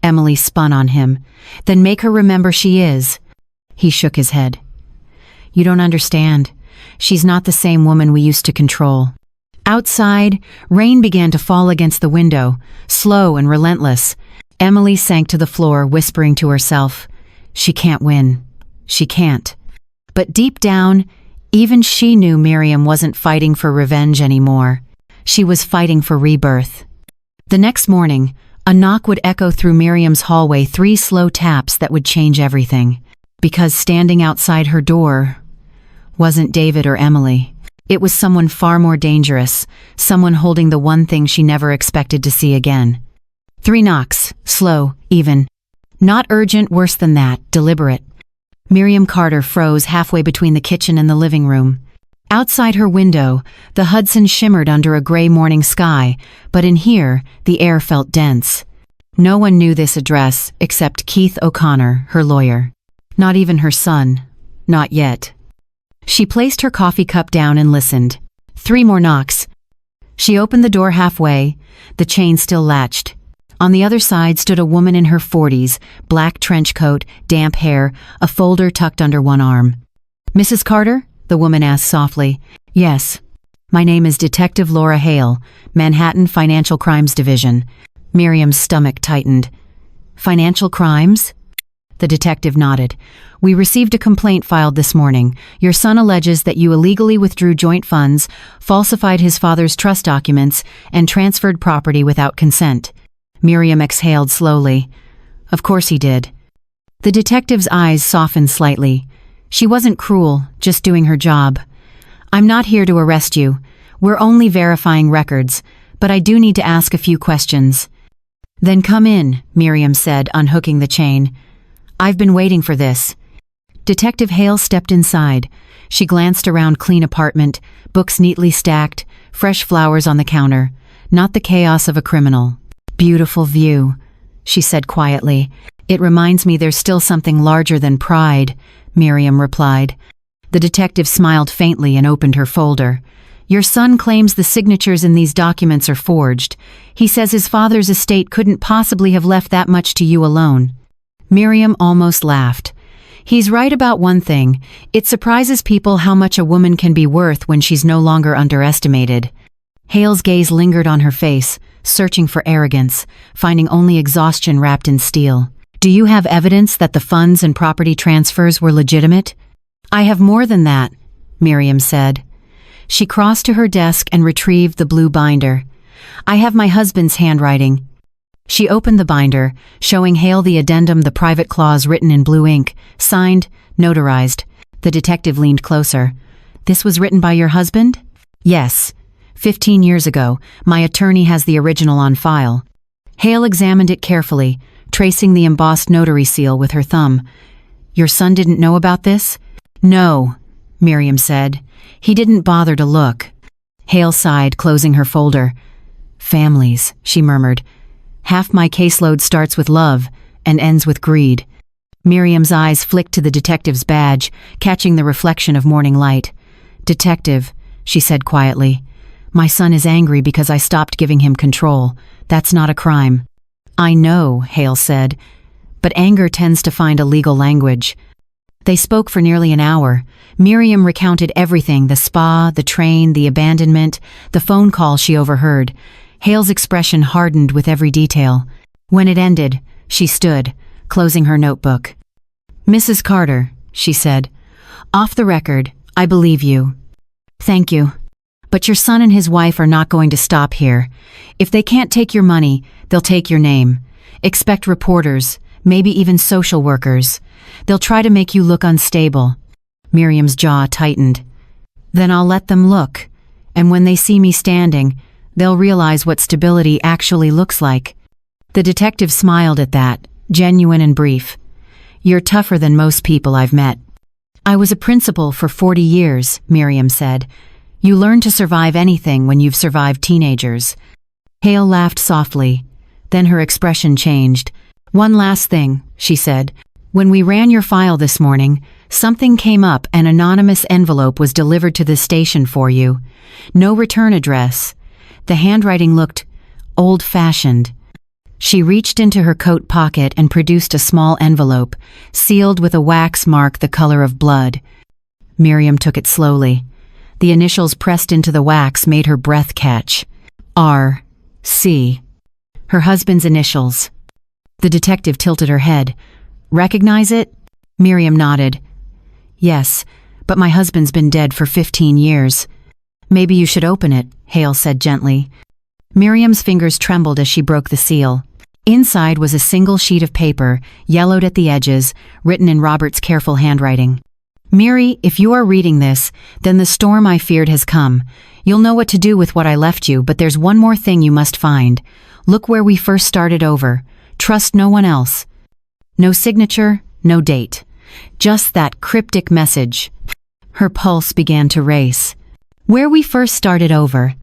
Emily spun on him. "Then make her remember she is." He shook his head. "You don't understand. She's not the same woman we used to control." Outside, rain began to fall against the window, slow and relentless. Emily sank to the floor, whispering to herself, "She can't win. She can't." But deep down, even she knew Miriam wasn't fighting for revenge anymore. She was fighting for rebirth. The next morning, a knock would echo through Miriam's hallway, 3 slow taps that would change everything. Because standing outside her door wasn't David or Emily. It was someone far more dangerous, someone holding the one thing she never expected to see again. 3 knocks, slow, even. Not urgent, worse than that, deliberate. Miriam Carter froze halfway between the kitchen and the living room. Outside her window, the Hudson shimmered under a gray morning sky, but in here, the air felt dense. No one knew this address except Keith O'Connor, her lawyer. Not even her son. Not yet. She placed her coffee cup down and listened. 3 more knocks. She opened the door halfway, the chain still latched. On the other side stood a woman in her 40s, black trench coat, damp hair, a folder tucked under one arm. "Mrs. Carter?" the woman asked softly. "Yes. My name is Detective Laura Hale, Manhattan Financial Crimes Division." Miriam's stomach tightened. "Financial crimes?" The detective nodded. "We received a complaint filed this morning. Your son alleges that you illegally withdrew joint funds, falsified his father's trust documents, and transferred property without consent." Miriam exhaled slowly. "Of course he did." The detective's eyes softened slightly. She wasn't cruel, just doing her job. "I'm not here to arrest you. We're only verifying records, but I do need to ask a few questions." "Then come in," Miriam said, unhooking the chain. "I've been waiting for this." Detective Hale stepped inside. She glanced around clean apartment, books neatly stacked, fresh flowers on the counter. Not the chaos of a criminal. "Beautiful view," she said quietly. "It reminds me there's still something larger than pride," Miriam replied. The detective smiled faintly and opened her folder. "Your son claims the signatures in these documents are forged. He says his father's estate couldn't possibly have left that much to you alone." Miriam almost laughed. "He's right about one thing. It surprises people how much a woman can be worth when she's no longer underestimated." Hale's gaze lingered on her face, searching for arrogance, finding only exhaustion wrapped in steel. "Do you have evidence that the funds and property transfers were legitimate?" "I have more than that," Miriam said. She crossed to her desk and retrieved the blue binder. "I have my husband's handwriting." She opened the binder, showing Hale the addendum, the private clause written in blue ink, signed, notarized. The detective leaned closer. "This was written by your husband?" "Yes. 15 years ago. My attorney has the original on file." Hale examined it carefully, tracing the embossed notary seal with her thumb. "Your son didn't know about this?" "No," Miriam said. "He didn't bother to look." Hale sighed, closing her folder. "Families," she murmured. "Half my caseload starts with love and ends with greed." Miriam's eyes flicked to the detective's badge, catching the reflection of morning light. "Detective," she said quietly, "my son is angry because I stopped giving him control. That's not a crime." "I know," Hale said, "but anger tends to find a legal language." They spoke for nearly an hour. Miriam recounted everything: the spa, the train, the abandonment, the phone call she overheard. Hale's expression hardened with every detail. When it ended, she stood, closing her notebook. "Mrs. Carter," she said, "off the record, I believe you. Thank you. But your son and his wife are not going to stop here. If they can't take your money, they'll take your name. Expect reporters, maybe even social workers. They'll try to make you look unstable." Miriam's jaw tightened. "Then I'll let them look. And when they see me standing, they'll realize what stability actually looks like." The detective smiled at that, genuine and brief. "You're tougher than most people I've met." "I was a principal for 40 years, Miriam said. "You learn to survive anything when you've survived teenagers." Hale laughed softly. Then her expression changed. "One last thing," she said. "When we ran your file this morning, something came up. An anonymous envelope was delivered to the station for you. No return address. The handwriting looked old-fashioned." She reached into her coat pocket and produced a small envelope, sealed with a wax mark the color of blood. Miriam took it slowly. The initials pressed into the wax made her breath catch. R.C. Her husband's initials. The detective tilted her head. "Recognize it?" Miriam nodded. "Yes, but my husband's been dead for 15 years. "Maybe you should open it," Hale said gently. Miriam's fingers trembled as she broke the seal. Inside was a single sheet of paper, yellowed at the edges, written in Robert's careful handwriting. "Miri, if you are reading this, then the storm I feared has come. You'll know what to do with what I left you, but there's one more thing you must find. Look where we first started over. Trust no one else." No signature, no date. Just that cryptic message. Her pulse began to race. Where we first started over.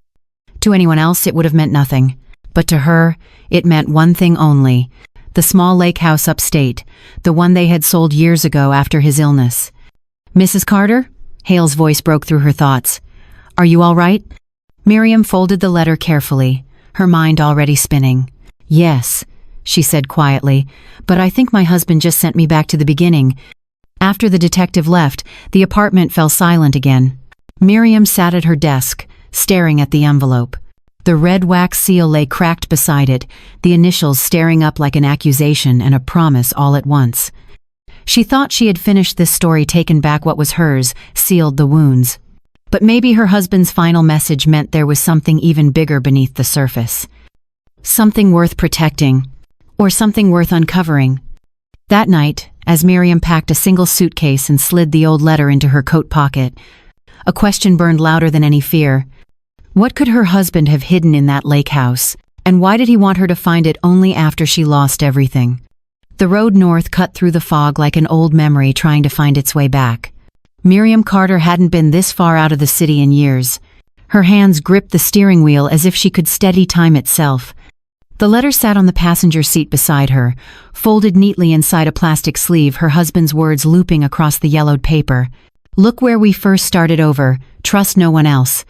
To anyone else it would have meant nothing. But to her, it meant one thing only. The small lake house upstate, the one they had sold years ago after his illness. "Mrs. Carter?" Hale's voice broke through her thoughts. "Are you all right?" Miriam folded the letter carefully, her mind already spinning. "Yes," she said quietly, "but I think my husband just sent me back to the beginning." After the detective left, the apartment fell silent again. Miriam sat at her desk, staring at the envelope. The red wax seal lay cracked beside it, the initials staring up like an accusation and a promise all at once. She thought she had finished this story, taken back what was hers, sealed the wounds. But maybe her husband's final message meant there was something even bigger beneath the surface. Something worth protecting, or something worth uncovering. That night, as Miriam packed a single suitcase and slid the old letter into her coat pocket, a question burned louder than any fear. What could her husband have hidden in that lake house, and why did he want her to find it only after she lost everything? The road north cut through the fog like an old memory trying to find its way back. Miriam Carter hadn't been this far out of the city in years. Her hands gripped the steering wheel as if she could steady time itself. The letter sat on the passenger seat beside her, folded neatly inside a plastic sleeve, her husband's words looping across the yellowed paper. "Look where we first started over. Trust no one else."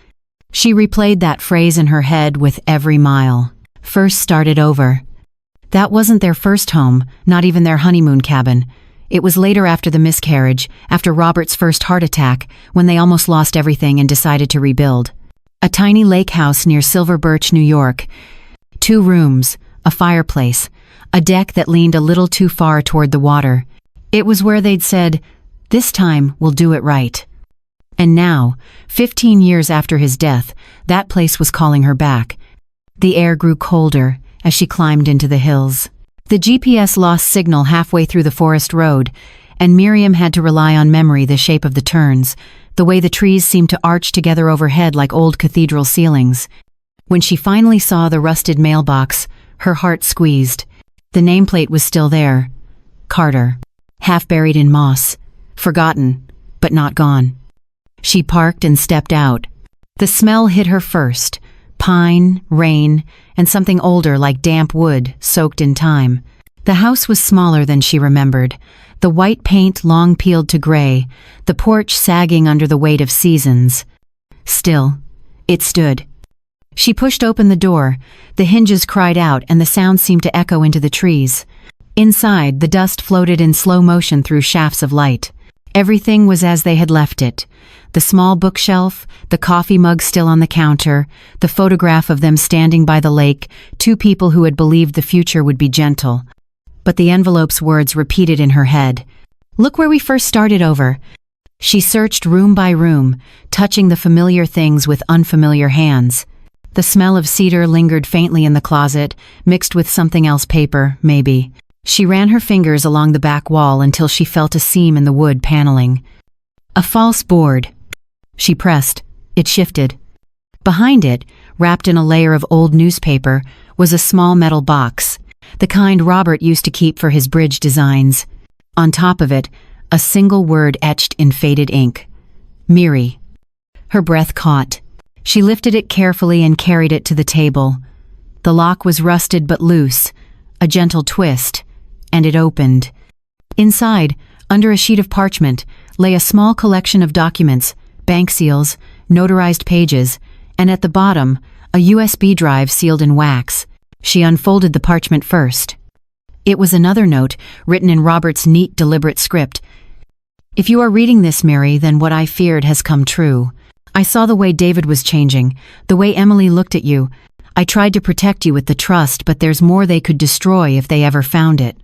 She replayed that phrase in her head with every mile. First started over. That wasn't their first home, not even their honeymoon cabin. It was later, after the miscarriage, after Robert's first heart attack, when they almost lost everything and decided to rebuild. A tiny lake house near Silver Birch, New York. 2 rooms, a fireplace, a deck that leaned a little too far toward the water. It was where they'd said, "This time we'll do it right." And now, 15 years after his death, that place was calling her back. The air grew colder as she climbed into the hills. The GPS lost signal halfway through the forest road, and Miriam had to rely on memory, the shape of the turns, the way the trees seemed to arch together overhead like old cathedral ceilings. When she finally saw the rusted mailbox, her heart squeezed. The nameplate was still there. Carter. Half buried in moss. Forgotten, but not gone. She parked and stepped out. The smell hit her first. Pine, rain, and something older like damp wood, soaked in time. The house was smaller than she remembered. The white paint long peeled to gray, the porch sagging under the weight of seasons. Still, it stood. She pushed open the door. The hinges cried out and the sound seemed to echo into the trees. Inside, the dust floated in slow motion through shafts of light. Everything was as they had left it. The small bookshelf, the coffee mug still on the counter, the photograph of them standing by the lake, two people who had believed the future would be gentle. But the envelope's words repeated in her head. "Look where we first started over." She searched room by room, touching the familiar things with unfamiliar hands. The smell of cedar lingered faintly in the closet, mixed with something else, paper, maybe. She ran her fingers along the back wall until she felt a seam in the wood paneling. A false board. She pressed. It shifted. Behind it, wrapped in a layer of old newspaper, was a small metal box, the kind Robert used to keep for his bridge designs. On top of it, a single word etched in faded ink. Miri. Her breath caught. She lifted it carefully and carried it to the table. The lock was rusted but loose, a gentle twist, and it opened. Inside, under a sheet of parchment, lay a small collection of documents, bank seals, notarized pages, and at the bottom, a USB drive sealed in wax. She unfolded the parchment first. It was another note, written in Robert's neat, deliberate script. "If you are reading this, Miri, then what I feared has come true. I saw the way David was changing, the way Emily looked at you. I tried to protect you with the trust, but there's more they could destroy if they ever found it.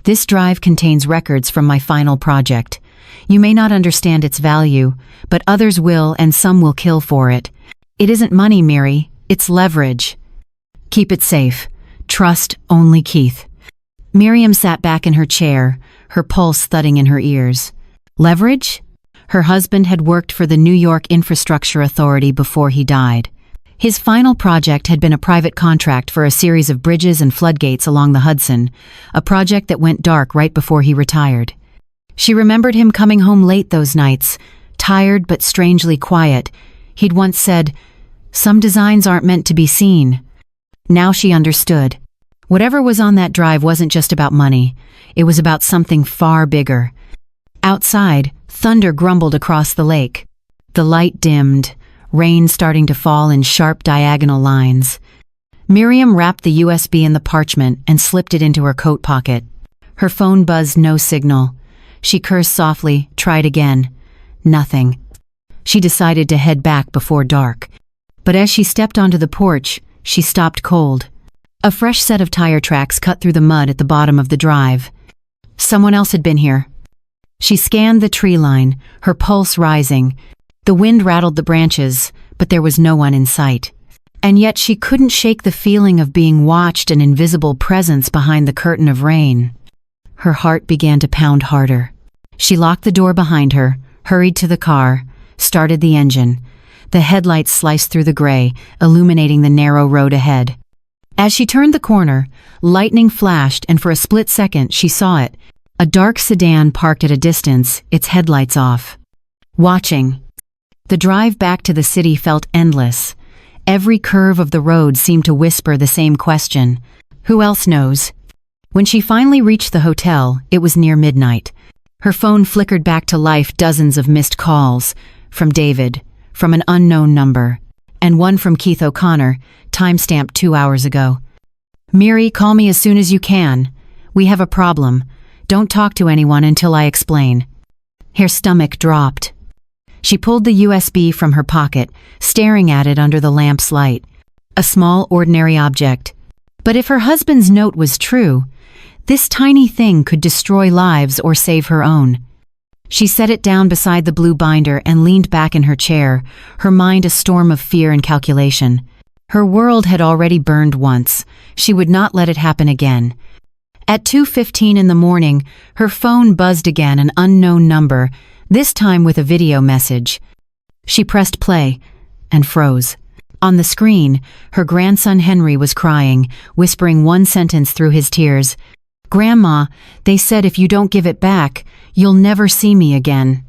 This drive contains records from my final project. You may not understand its value, but others will, and some will kill for it. It isn't money, Miri, it's leverage. Keep it safe. Trust only Keith." Miriam sat back in her chair, her pulse thudding in her ears. Leverage? Her husband had worked for the New York Infrastructure Authority before he died. His final project had been a private contract for a series of bridges and floodgates along the Hudson, a project that went dark right before he retired. She remembered him coming home late those nights, tired but strangely quiet. He'd once said, "Some designs aren't meant to be seen." Now she understood. Whatever was on that drive wasn't just about money. It was about something far bigger. Outside, thunder grumbled across the lake. The light dimmed, rain starting to fall in sharp diagonal lines. Miriam wrapped the USB in the parchment and slipped it into her coat pocket. Her phone buzzed, no signal. She cursed softly, tried again. Nothing. She decided to head back before dark. But as she stepped onto the porch, she stopped cold. A fresh set of tire tracks cut through the mud at the bottom of the drive. Someone else had been here. She scanned the tree line, her pulse rising. The wind rattled the branches, but there was no one in sight. And yet she couldn't shake the feeling of being watched, an invisible presence behind the curtain of rain. Her heart began to pound harder. She locked the door behind her, hurried to the car, started the engine. The headlights sliced through the gray, illuminating the narrow road ahead. As she turned the corner, lightning flashed, and for a split second she saw it. A dark sedan parked at a distance, its headlights off. Watching. The drive back to the city felt endless. Every curve of the road seemed to whisper the same question. Who else knows? When she finally reached the hotel, it was near midnight. Her phone flickered back to life, dozens of missed calls. From David, from an unknown number, and one from Keith O'Connor, timestamped 2 hours ago. "Miri, call me as soon as you can. We have a problem. Don't talk to anyone until I explain." Her stomach dropped. She pulled the USB from her pocket, staring at it under the lamp's light. A small, ordinary object. But if her husband's note was true, this tiny thing could destroy lives or save her own. She set it down beside the blue binder and leaned back in her chair, her mind a storm of fear and calculation. Her world had already burned once. She would not let it happen again. At 2:15 in the morning, her phone buzzed again, an unknown number, this time with a video message. She pressed play and froze. On the screen, her grandson Henry was crying, whispering one sentence through his tears. "Grandma, they said if you don't give it back, you'll never see me again."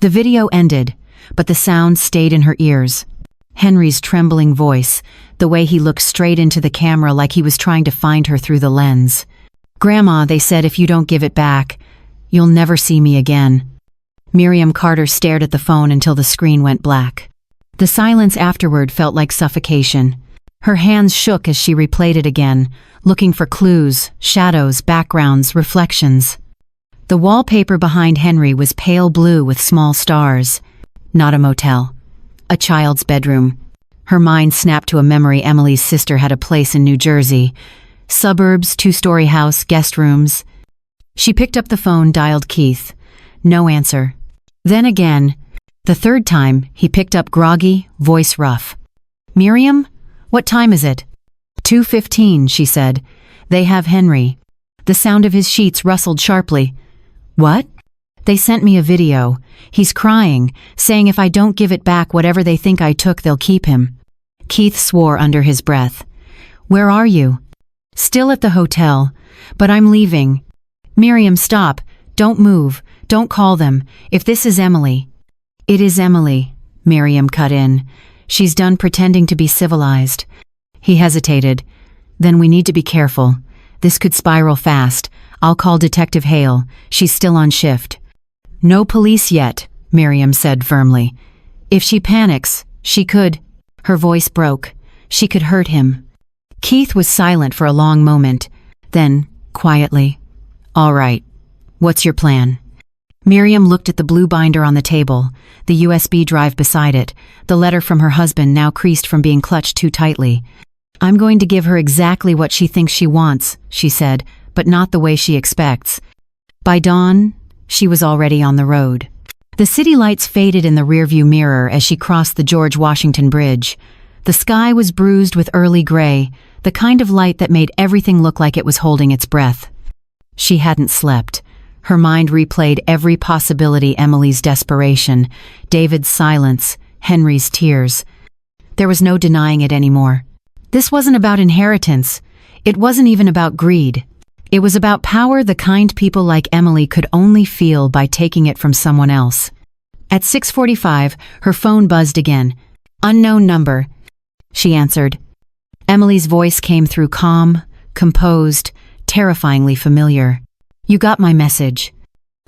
The video ended, but the sound stayed in her ears. Henry's trembling voice, the way he looked straight into the camera like he was trying to find her through the lens. "Grandma, they said if you don't give it back, you'll never see me again." Miriam Carter stared at the phone until the screen went black. The silence afterward felt like suffocation. Her hands shook as she replayed it again, looking for clues, shadows, backgrounds, reflections. The wallpaper behind Henry was pale blue with small stars. Not a motel. A child's bedroom. Her mind snapped to a memory Emily's sister had a place in New Jersey. Suburbs, two-story house, guest rooms. She picked up the phone, dialed Keith. No answer. Then again. The third time, he picked up groggy, voice rough. Miriam? What time is it? 2:15, she said. They have Henry. The sound of his sheets rustled sharply. What? They sent me a video. He's crying, saying if I don't give it back whatever they think I took, they'll keep him. Keith swore under his breath. Where are you? Still at the hotel, but I'm leaving. Miriam, stop. Don't move. Don't call them. If this is Emily. It is Emily, Miriam cut in. She's done pretending to be civilized. He hesitated. Then we need to be careful. This could spiral fast. I'll call Detective Hale. She's still on shift. No police yet, Miriam said firmly. If she panics, she could. Her voice broke. She could hurt him. Keith was silent for a long moment. Then, quietly, all right. What's your plan? Miriam looked at the blue binder on the table, the USB drive beside it, the letter from her husband now creased from being clutched too tightly. I'm going to give her exactly what she thinks she wants, she said, but not the way she expects. By dawn, she was already on the road. The city lights faded in the rearview mirror as she crossed the George Washington Bridge. The sky was bruised with early gray, the kind of light that made everything look like it was holding its breath. She hadn't slept. Her mind replayed every possibility: Emily's desperation, David's silence, Henry's tears. There was no denying it anymore. This wasn't about inheritance. It wasn't even about greed. It was about power, the kind people like Emily could only feel by taking it from someone else. At 6:45, her phone buzzed again. Unknown number. She answered. Emily's voice came through calm, composed, terrifyingly familiar. You got my message.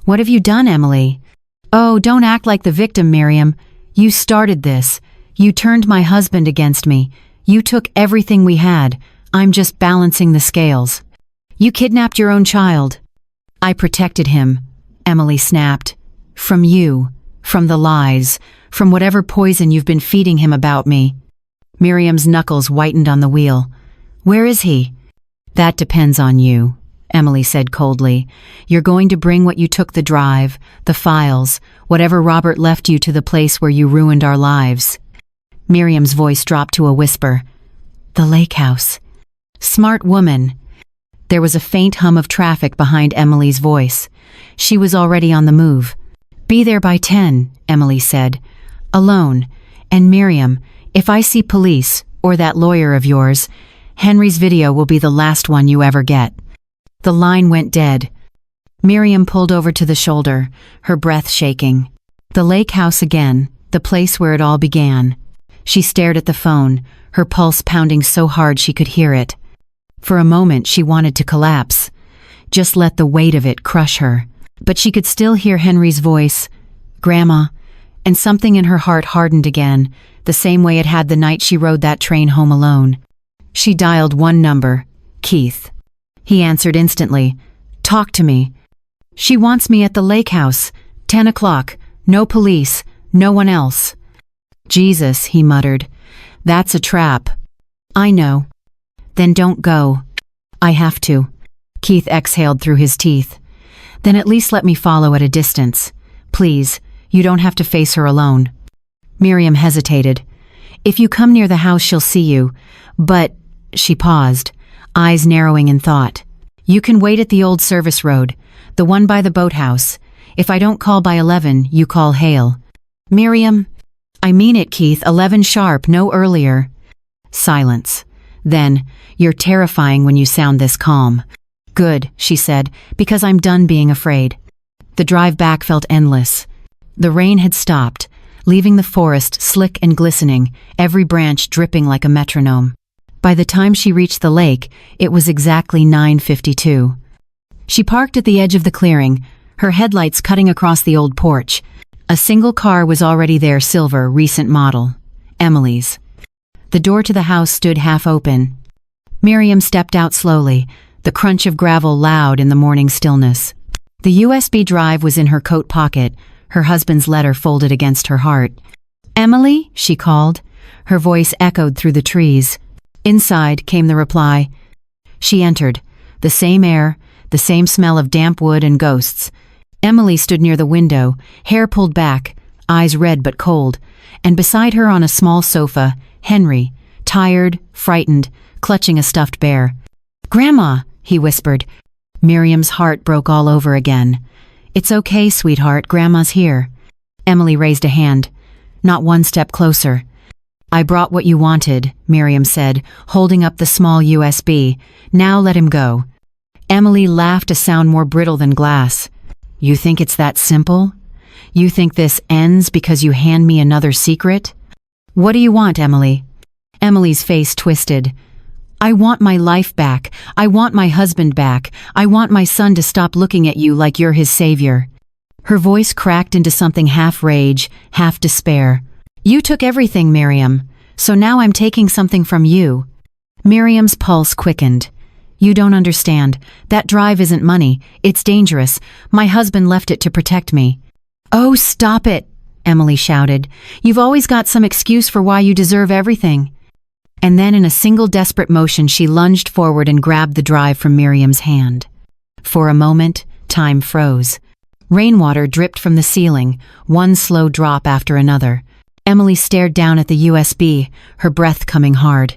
What have you done, Emily? Oh, don't act like the victim, Miriam. You started this. You turned my husband against me. You took everything we had. I'm just balancing the scales. You kidnapped your own child. I protected him, Emily snapped. From you, from the lies, from whatever poison you've been feeding him about me. Miriam's knuckles whitened on the wheel. Where is he? That depends on you, Emily said coldly. You're going to bring what you took, the drive, the files, whatever Robert left you, to the place where you ruined our lives. Miriam's voice dropped to a whisper. The lake house. Smart woman. There was a faint hum of traffic behind Emily's voice. She was already on the move. Be there by 10, Emily said. Alone. And Miriam, if I see police, or that lawyer of yours, Henry's video will be the last one you ever get. The line went dead. Miriam pulled over to the shoulder, her breath shaking. The lake house again, the place where it all began. She stared at the phone, her pulse pounding so hard she could hear it. For a moment she wanted to collapse. Just let the weight of it crush her. But she could still hear Henry's voice, Grandma, and something in her heart hardened again, the same way it had the night she rode that train home alone. She dialed one number, Keith. He answered instantly. Talk to me. She wants me at the lake house. 10 o'clock. No police. No one else. Jesus, he muttered. That's a trap. I know. Then don't go. I have to. Keith exhaled through his teeth. Then at least let me follow at a distance. Please, you don't have to face her alone. Miriam hesitated. If you come near the house, she'll see you. But, she paused, eyes narrowing in thought. You can wait at the old service road, the one by the boathouse. If I don't call by 11, you call Hale. Miriam, I mean it, Keith, 11 sharp, no earlier. Silence. Then, you're terrifying when you sound this calm. Good, she said, because I'm done being afraid. The drive back felt endless. The rain had stopped, leaving the forest slick and glistening, every branch dripping like a metronome. By the time she reached the lake, it was exactly 9:52. She parked at the edge of the clearing, her headlights cutting across the old porch. A single car was already there, silver, recent model. Emily's. The door to the house stood half open. Miriam stepped out slowly, the crunch of gravel loud in the morning stillness. The USB drive was in her coat pocket, her husband's letter folded against her heart. "Emily?" she called. Her voice echoed through the trees. Inside came the reply. She entered. The same air, the same smell of damp wood and ghosts. Emily stood near the window, hair pulled back, eyes red but cold, and beside her on a small sofa, Henry, tired, frightened, clutching a stuffed bear. "Grandma," he whispered. Miriam's heart broke all over again. "It's okay, sweetheart, Grandma's here." Emily raised a hand. "Not one step closer." "I brought what you wanted," Miriam said, holding up the small USB. "Now let him go." Emily laughed, a sound more brittle than glass. "You think it's that simple? You think this ends because you hand me another secret?" "What do you want, Emily?" Emily's face twisted. "I want my life back. I want my husband back. I want my son to stop looking at you like you're his savior." Her voice cracked into something half rage, half despair. "You took everything, Miriam, so now I'm taking something from you." Miriam's pulse quickened. "You don't understand. That drive isn't money. It's dangerous. My husband left it to protect me." "Oh, stop it," Emily shouted. "You've always got some excuse for why you deserve everything." And then in a single desperate motion she lunged forward and grabbed the drive from Miriam's hand. For a moment, time froze. Rainwater dripped from the ceiling, one slow drop after another. Emily stared down at the USB, her breath coming hard.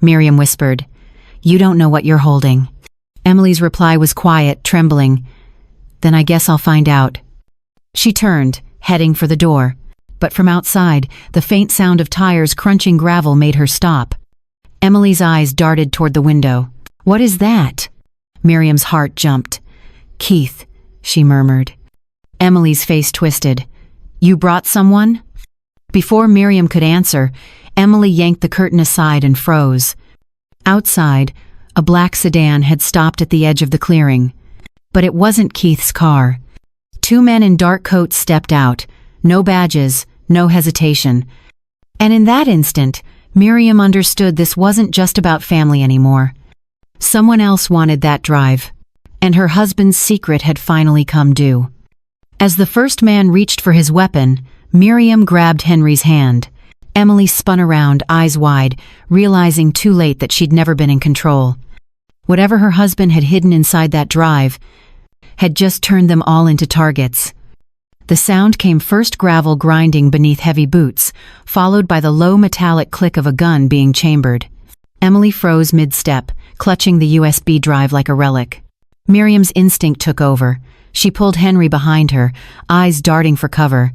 Miriam whispered, "You don't know what you're holding." Emily's reply was quiet, trembling. "Then I guess I'll find out." She turned, heading for the door. But from outside, the faint sound of tires crunching gravel made her stop. Emily's eyes darted toward the window. "What is that?" Miriam's heart jumped. "Keith," she murmured. Emily's face twisted. "You brought someone?" Before Miriam could answer, Emily yanked the curtain aside and froze. Outside, a black sedan had stopped at the edge of the clearing. But it wasn't Keith's car. Two men in dark coats stepped out. No badges, no hesitation. And in that instant, Miriam understood this wasn't just about family anymore. Someone else wanted that drive, and her husband's secret had finally come due. As the first man reached for his weapon, Miriam grabbed Henry's hand. Emily spun around, eyes wide, realizing too late that she'd never been in control. Whatever her husband had hidden inside that drive had just turned them all into targets. The sound came first gravel grinding beneath heavy boots, followed by the low metallic click of a gun being chambered. Emily froze mid-step, clutching the USB drive like a relic. Miriam's instinct took over. She pulled Henry behind her, eyes darting for cover.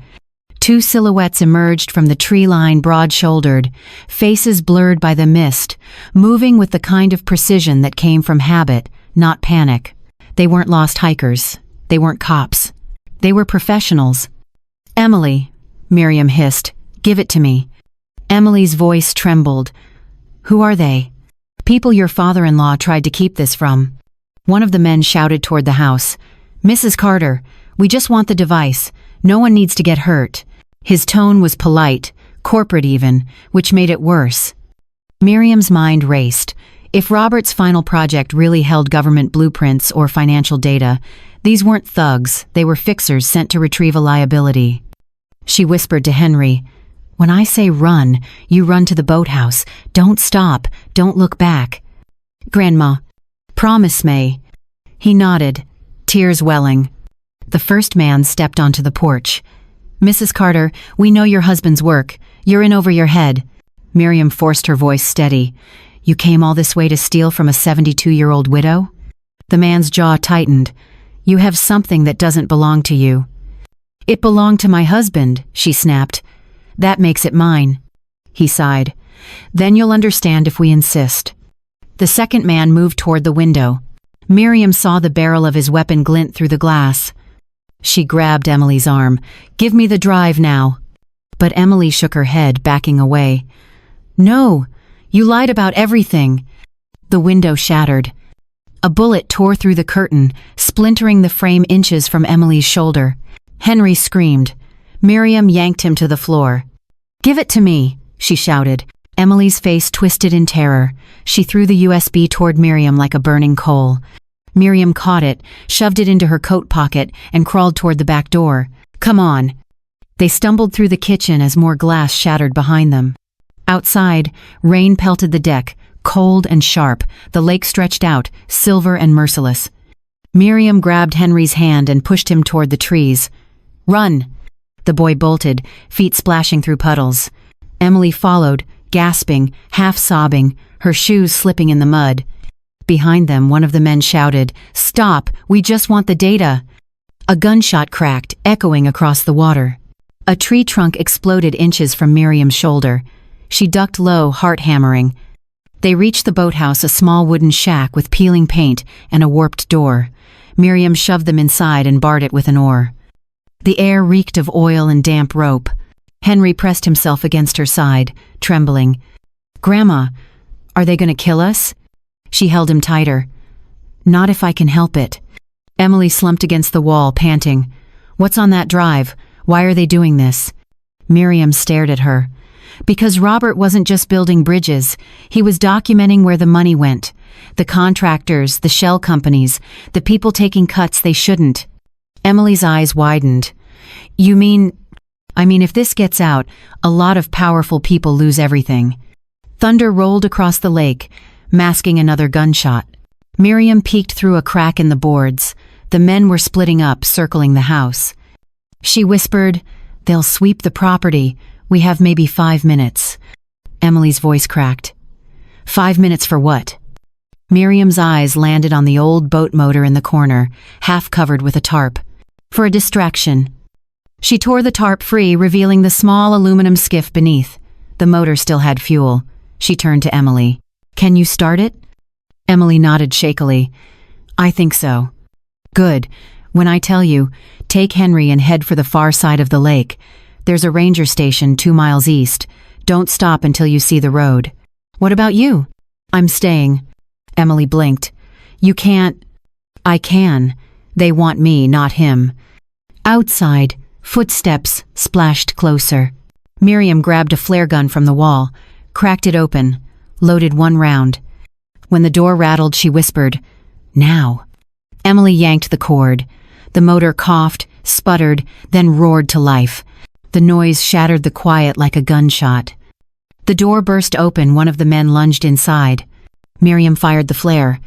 Two silhouettes emerged from the tree line, broad-shouldered, faces blurred by the mist, moving with the kind of precision that came from habit, not panic. They weren't lost hikers. They weren't cops. They were professionals. "Emily," Miriam hissed, "give it to me." Emily's voice trembled. "Who are they?" "People your father-in-law tried to keep this from." One of the men shouted toward the house. "Mrs. Carter, we just want the device. No one needs to get hurt." His tone was polite, corporate even, which made it worse. Miriam's mind raced. If Robert's final project really held government blueprints or financial data, these weren't thugs, they were fixers sent to retrieve a liability. She whispered to Henry, "When I say run, you run to the boathouse. Don't stop, don't look back." "Grandma, promise me." He nodded, tears welling. The first man stepped onto the porch. "Mrs. Carter, we know your husband's work. You're in over your head." Miriam forced her voice steady. "You came all this way to steal from a 72-year-old widow?" The man's jaw tightened. "You have something that doesn't belong to you." "It belonged to my husband," she snapped. "That makes it mine." He sighed. "Then you'll understand if we insist." The second man moved toward the window. Miriam saw the barrel of his weapon glint through the glass. She grabbed Emily's arm. "Give me the drive now." But Emily shook her head, backing away. "No, you lied about everything." The window shattered. A bullet tore through the curtain, splintering the frame inches from Emily's shoulder. Henry screamed. Miriam yanked him to the floor. "Give it to me," she shouted. Emily's face twisted in terror. She threw the USB toward Miriam like a burning coal. Miriam caught it, shoved it into her coat pocket, and crawled toward the back door. "Come on." They stumbled through the kitchen as more glass shattered behind them. Outside, rain pelted the deck, cold and sharp, the lake stretched out, silver and merciless. Miriam grabbed Henry's hand and pushed him toward the trees. "Run!" The boy bolted, feet splashing through puddles. Emily followed, gasping, half sobbing, her shoes slipping in the mud. Behind them, one of the men shouted, "Stop! We just want the data!" A gunshot cracked, echoing across the water. A tree trunk exploded inches from Miriam's shoulder. She ducked low, heart hammering. They reached the boathouse, a small wooden shack with peeling paint and a warped door. Miriam shoved them inside and barred it with an oar. The air reeked of oil and damp rope. Henry pressed himself against her side, trembling. "Grandma, are they going to kill us?" She held him tighter. "Not if I can help it." Emily slumped against the wall, panting. "What's on that drive? Why are they doing this?" Miriam stared at her. Because Robert wasn't just building bridges, he was documenting where the money went. The contractors, the shell companies, the people taking cuts they shouldn't. Emily's eyes widened. "You mean... I mean, if this gets out, a lot of powerful people lose everything." Thunder rolled across the lake, masking another gunshot. Miriam peeked through a crack in the boards. The men were splitting up, circling the house. She whispered, "They'll sweep the property. We have maybe 5 minutes." Emily's voice cracked. 5 minutes for what? Miriam's eyes landed on the old boat motor in the corner, half covered with a tarp. "For a distraction." She tore the tarp free, revealing the small aluminum skiff beneath. The motor still had fuel. She turned to Emily. "Can you start it?" Emily nodded shakily. "I think so." "Good. When I tell you, take Henry and head for the far side of the lake. There's a ranger station 2 miles east. Don't stop until you see the road." "What about you?" "I'm staying." Emily blinked. "You can't." "I can. They want me, not him." Outside, footsteps splashed closer. Miriam grabbed a flare gun from the wall, cracked it open, loaded 1 round. When the door rattled, she whispered, "Now." Emily yanked the cord. The motor coughed, sputtered, then roared to life. The noise shattered the quiet like a gunshot. The door burst open, one of the men lunged inside. Miriam fired the flare.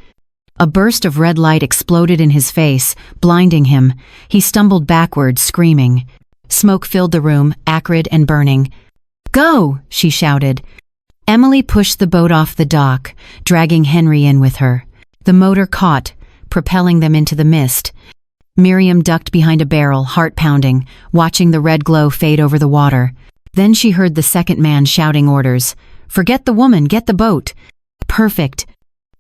A burst of red light exploded in his face, blinding him. He stumbled backward, screaming. Smoke filled the room, acrid and burning. "Go!" she shouted. Emily pushed the boat off the dock, dragging Henry in with her. The motor caught, propelling them into the mist. Miriam ducked behind a barrel, heart pounding, watching the red glow fade over the water. Then she heard the second man shouting orders. "Forget the woman, get the boat." "Perfect."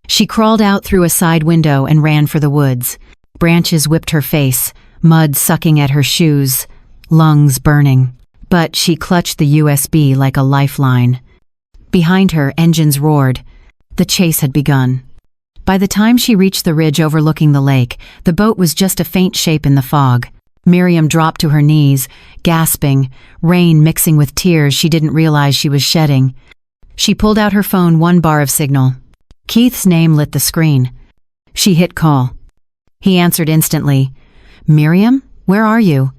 She crawled out through a side window and ran for the woods. Branches whipped her face, mud sucking at her shoes, lungs burning. But she clutched the USB like a lifeline. Behind her, engines roared. The chase had begun. By the time she reached the ridge overlooking the lake, the boat was just a faint shape in the fog. Miriam dropped to her knees, gasping, rain mixing with tears she didn't realize she was shedding. She pulled out her phone, 1 bar of signal. Keith's name lit the screen. She hit call. He answered instantly. "Miriam, where are you?"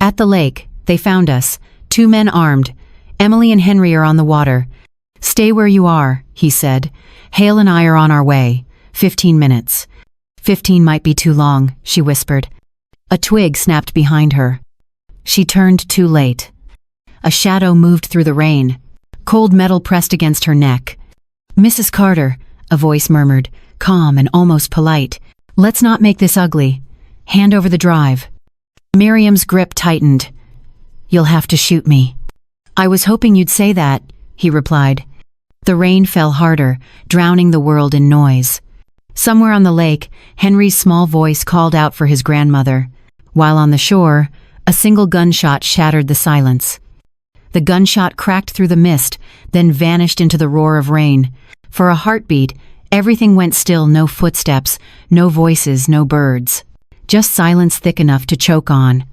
"At the lake. They found us. 2 men armed. Emily and Henry are on the water." "Stay where you are," he said. "Hale and I are on our way. 15 minutes. 15 might be too long," she whispered. A twig snapped behind her. She turned too late. A shadow moved through the rain. Cold metal pressed against her neck. "Mrs. Carter," a voice murmured, calm and almost polite. "Let's not make this ugly. Hand over the drive." Miriam's grip tightened. "You'll have to shoot me." "I was hoping you'd say that," he replied. The rain fell harder, drowning the world in noise. Somewhere on the lake, Henry's small voice called out for his grandmother. While on the shore, a single gunshot shattered the silence. The gunshot cracked through the mist, then vanished into the roar of rain. For a heartbeat, everything went still, no footsteps, no voices, no birds. Just silence thick enough to choke on.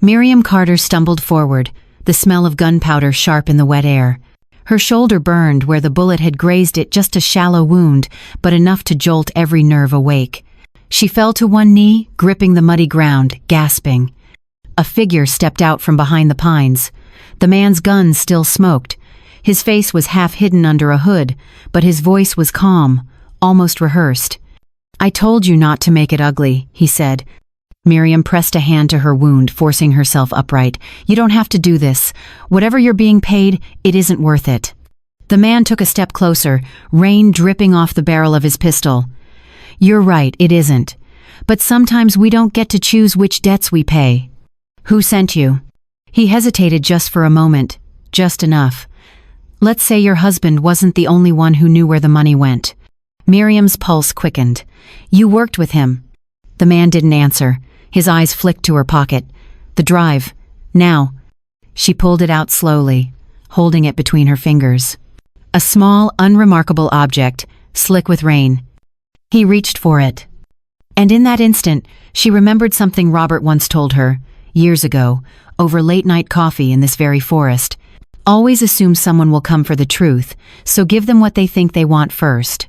Miriam Carter stumbled forward, the smell of gunpowder sharp in the wet air. Her shoulder burned where the bullet had grazed it, just a shallow wound, but enough to jolt every nerve awake. She fell to one knee, gripping the muddy ground, gasping. A figure stepped out from behind the pines. The man's gun still smoked. His face was half hidden under a hood, but his voice was calm, almost rehearsed. "I told you not to make it ugly," he said. Miriam pressed a hand to her wound, forcing herself upright. "You don't have to do this. Whatever you're being paid, it isn't worth it." The man took a step closer, rain dripping off the barrel of his pistol. "You're right, it isn't. But sometimes we don't get to choose which debts we pay." "Who sent you?" He hesitated just for a moment, just enough. "Let's say your husband wasn't the only one who knew where the money went." Miriam's pulse quickened. "You worked with him." The man didn't answer. His eyes flicked to her pocket. "The drive. Now." She pulled it out slowly, holding it between her fingers. A small, unremarkable object, slick with rain. He reached for it. And in that instant, she remembered something Robert once told her, years ago, over late-night coffee in this very forest. Always assume someone will come for the truth, so give them what they think they want first.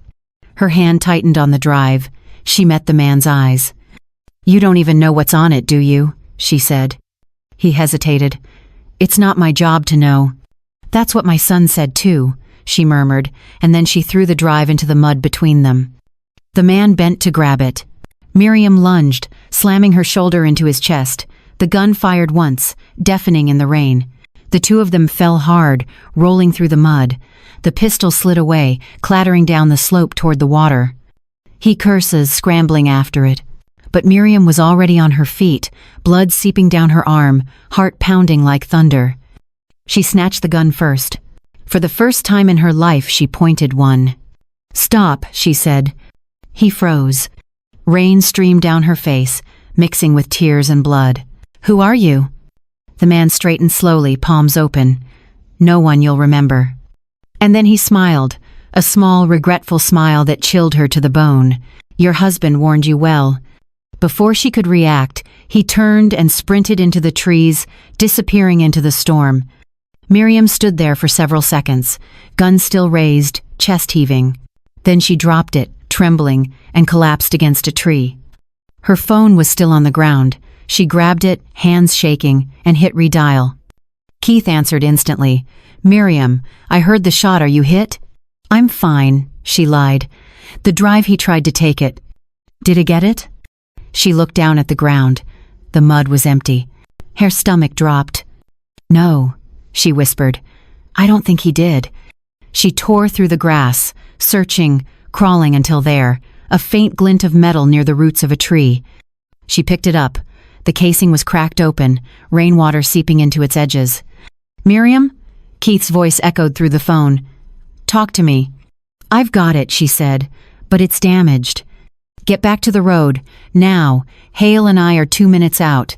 Her hand tightened on the drive. She met the man's eyes. "You don't even know what's on it, do you?" she said. He hesitated. "It's not my job to know." "That's what my son said too," she murmured, and then she threw the drive into the mud between them. The man bent to grab it. Miriam lunged, slamming her shoulder into his chest. The gun fired once, deafening in the rain. The two of them fell hard, rolling through the mud. The pistol slid away, clattering down the slope toward the water. He curses, scrambling after it. But Miriam was already on her feet, blood seeping down her arm, heart pounding like thunder. She snatched the gun first. For the first time in her life, she pointed one. "Stop," she said. He froze. Rain streamed down her face, mixing with tears and blood. "Who are you?" The man straightened slowly, palms open. "No one you'll remember." And then he smiled, a small, regretful smile that chilled her to the bone. "Your husband warned you well." Before she could react, he turned and sprinted into the trees, disappearing into the storm. Miriam stood there for several seconds, gun still raised, chest heaving. Then she dropped it, trembling, and collapsed against a tree. Her phone was still on the ground. She grabbed it, hands shaking, and hit redial. Keith answered instantly. "Miriam, I heard the shot. Are you hit?" "I'm fine," she lied. The drive, he tried to take it. "Did he get it?" She looked down at the ground. The mud was empty. Her stomach dropped. "No," she whispered. "I don't think he did." She tore through the grass, searching, crawling until there, a faint glint of metal near the roots of a tree. She picked it up. The casing was cracked open, rainwater seeping into its edges. "Miriam?" Keith's voice echoed through the phone. "Talk to me." "I've got it," she said, "but it's damaged." "Get back to the road, now. Hale and I are 2 minutes out."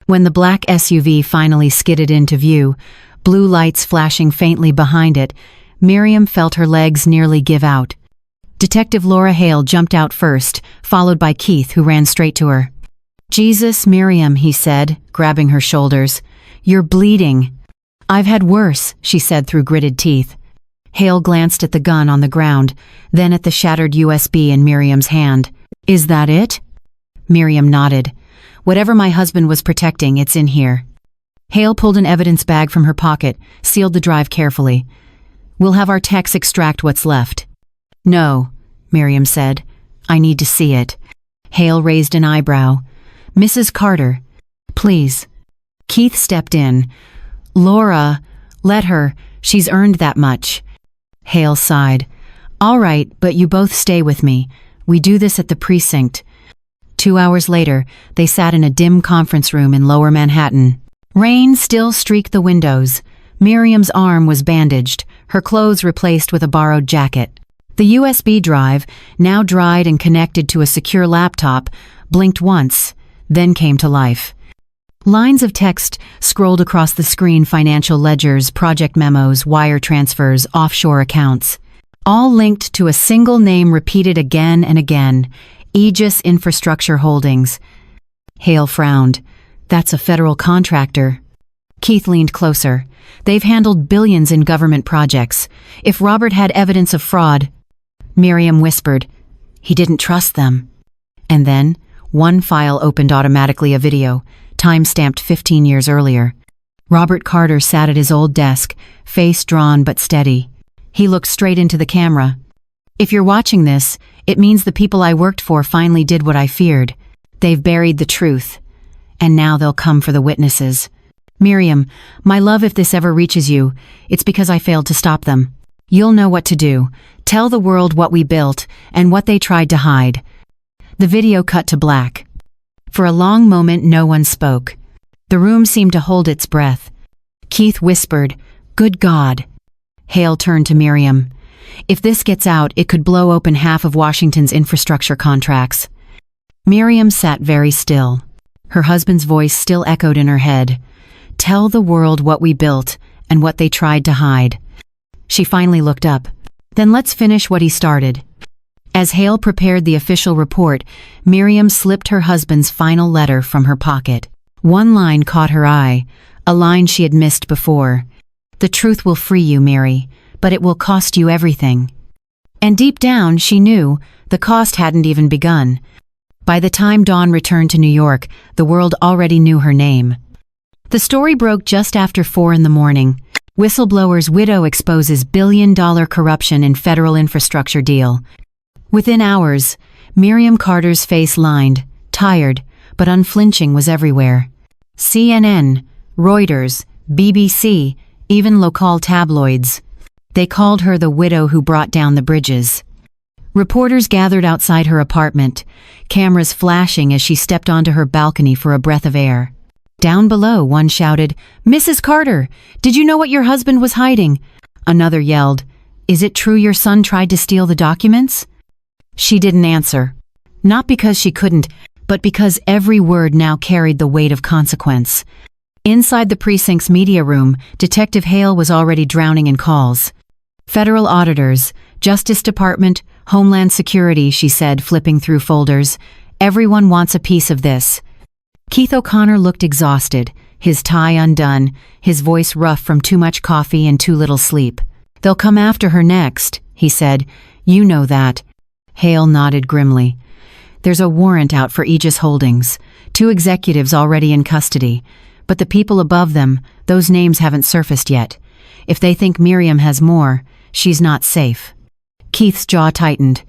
When the black SUV finally skidded into view, blue lights flashing faintly behind it, Miriam felt her legs nearly give out. Detective Laura Hale jumped out first, followed by Keith, who ran straight to her. "Jesus, Miriam," he said, grabbing her shoulders. "You're bleeding." "I've had worse," she said through gritted teeth. Hale glanced at the gun on the ground, then at the shattered USB in Miriam's hand. "Is that it?" Miriam nodded. "Whatever my husband was protecting, it's in here." Hale pulled an evidence bag from her pocket, sealed the drive carefully. "We'll have our techs extract what's left." "No," Miriam said. "I need to see it." Hale raised an eyebrow. "Mrs. Carter, please." Keith stepped in. "Laura, let her. She's earned that much." Hale sighed. "All right, but you both stay with me. We do this at the precinct." 2 hours later, they sat in a dim conference room in Lower Manhattan. Rain still streaked the windows. Miriam's arm was bandaged, her clothes replaced with a borrowed jacket. The USB drive, now dried and connected to a secure laptop, blinked once, then came to life. Lines of text scrolled across the screen: financial ledgers, project memos, wire transfers, offshore accounts. All linked to a single name repeated again and again: Aegis Infrastructure Holdings. Hale frowned. "That's a federal contractor." Keith leaned closer. "They've handled billions in government projects. If Robert had evidence of fraud..." Miriam whispered, "He didn't trust them." And then, one file opened automatically, a video, time-stamped 15 years earlier. Robert Carter sat at his old desk, face drawn but steady. He looked straight into the camera. "If you're watching this, it means the people I worked for finally did what I feared. They've buried the truth. And now they'll come for the witnesses. Miriam, my love, if this ever reaches you, it's because I failed to stop them. You'll know what to do. Tell the world what we built and what they tried to hide." The video cut to black. For a long moment, no one spoke. The room seemed to hold its breath. Keith whispered, "Good God." Hale turned to Miriam. "If this gets out, it could blow open half of Washington's infrastructure contracts." Miriam sat very still. Her husband's voice still echoed in her head. "Tell the world what we built and what they tried to hide." She finally looked up. "Then let's finish what he started." As Hale prepared the official report, Miriam slipped her husband's final letter from her pocket. One line caught her eye, a line she had missed before. "The truth will free you, Mary, but it will cost you everything." And deep down, she knew the cost hadn't even begun. By the time Dawn returned to New York, the world already knew her name. The story broke just after 4 in the morning. Whistleblower's widow exposes billion-dollar corruption in federal infrastructure deal. Within hours, Miriam Carter's face lined, tired, but unflinching, was everywhere. CNN, Reuters, BBC, even local tabloids. They called her the widow who brought down the bridges. Reporters gathered outside her apartment, cameras flashing as she stepped onto her balcony for a breath of air. Down below, one shouted, "Mrs. Carter, did you know what your husband was hiding?" Another yelled, "Is it true your son tried to steal the documents?" She didn't answer. Not because she couldn't, but because every word now carried the weight of consequence. Inside the precinct's media room, Detective Hale was already drowning in calls. "Federal auditors, Justice Department, Homeland Security," she said, flipping through folders. "Everyone wants a piece of this." Keith O'Connor looked exhausted, his tie undone, his voice rough from too much coffee and too little sleep. "They'll come after her next," he said. "You know that." Hale nodded grimly. "There's a warrant out for Aegis Holdings, 2 executives already in custody, but the people above them, those names haven't surfaced yet. If they think Miriam has more, she's not safe." Keith's jaw tightened.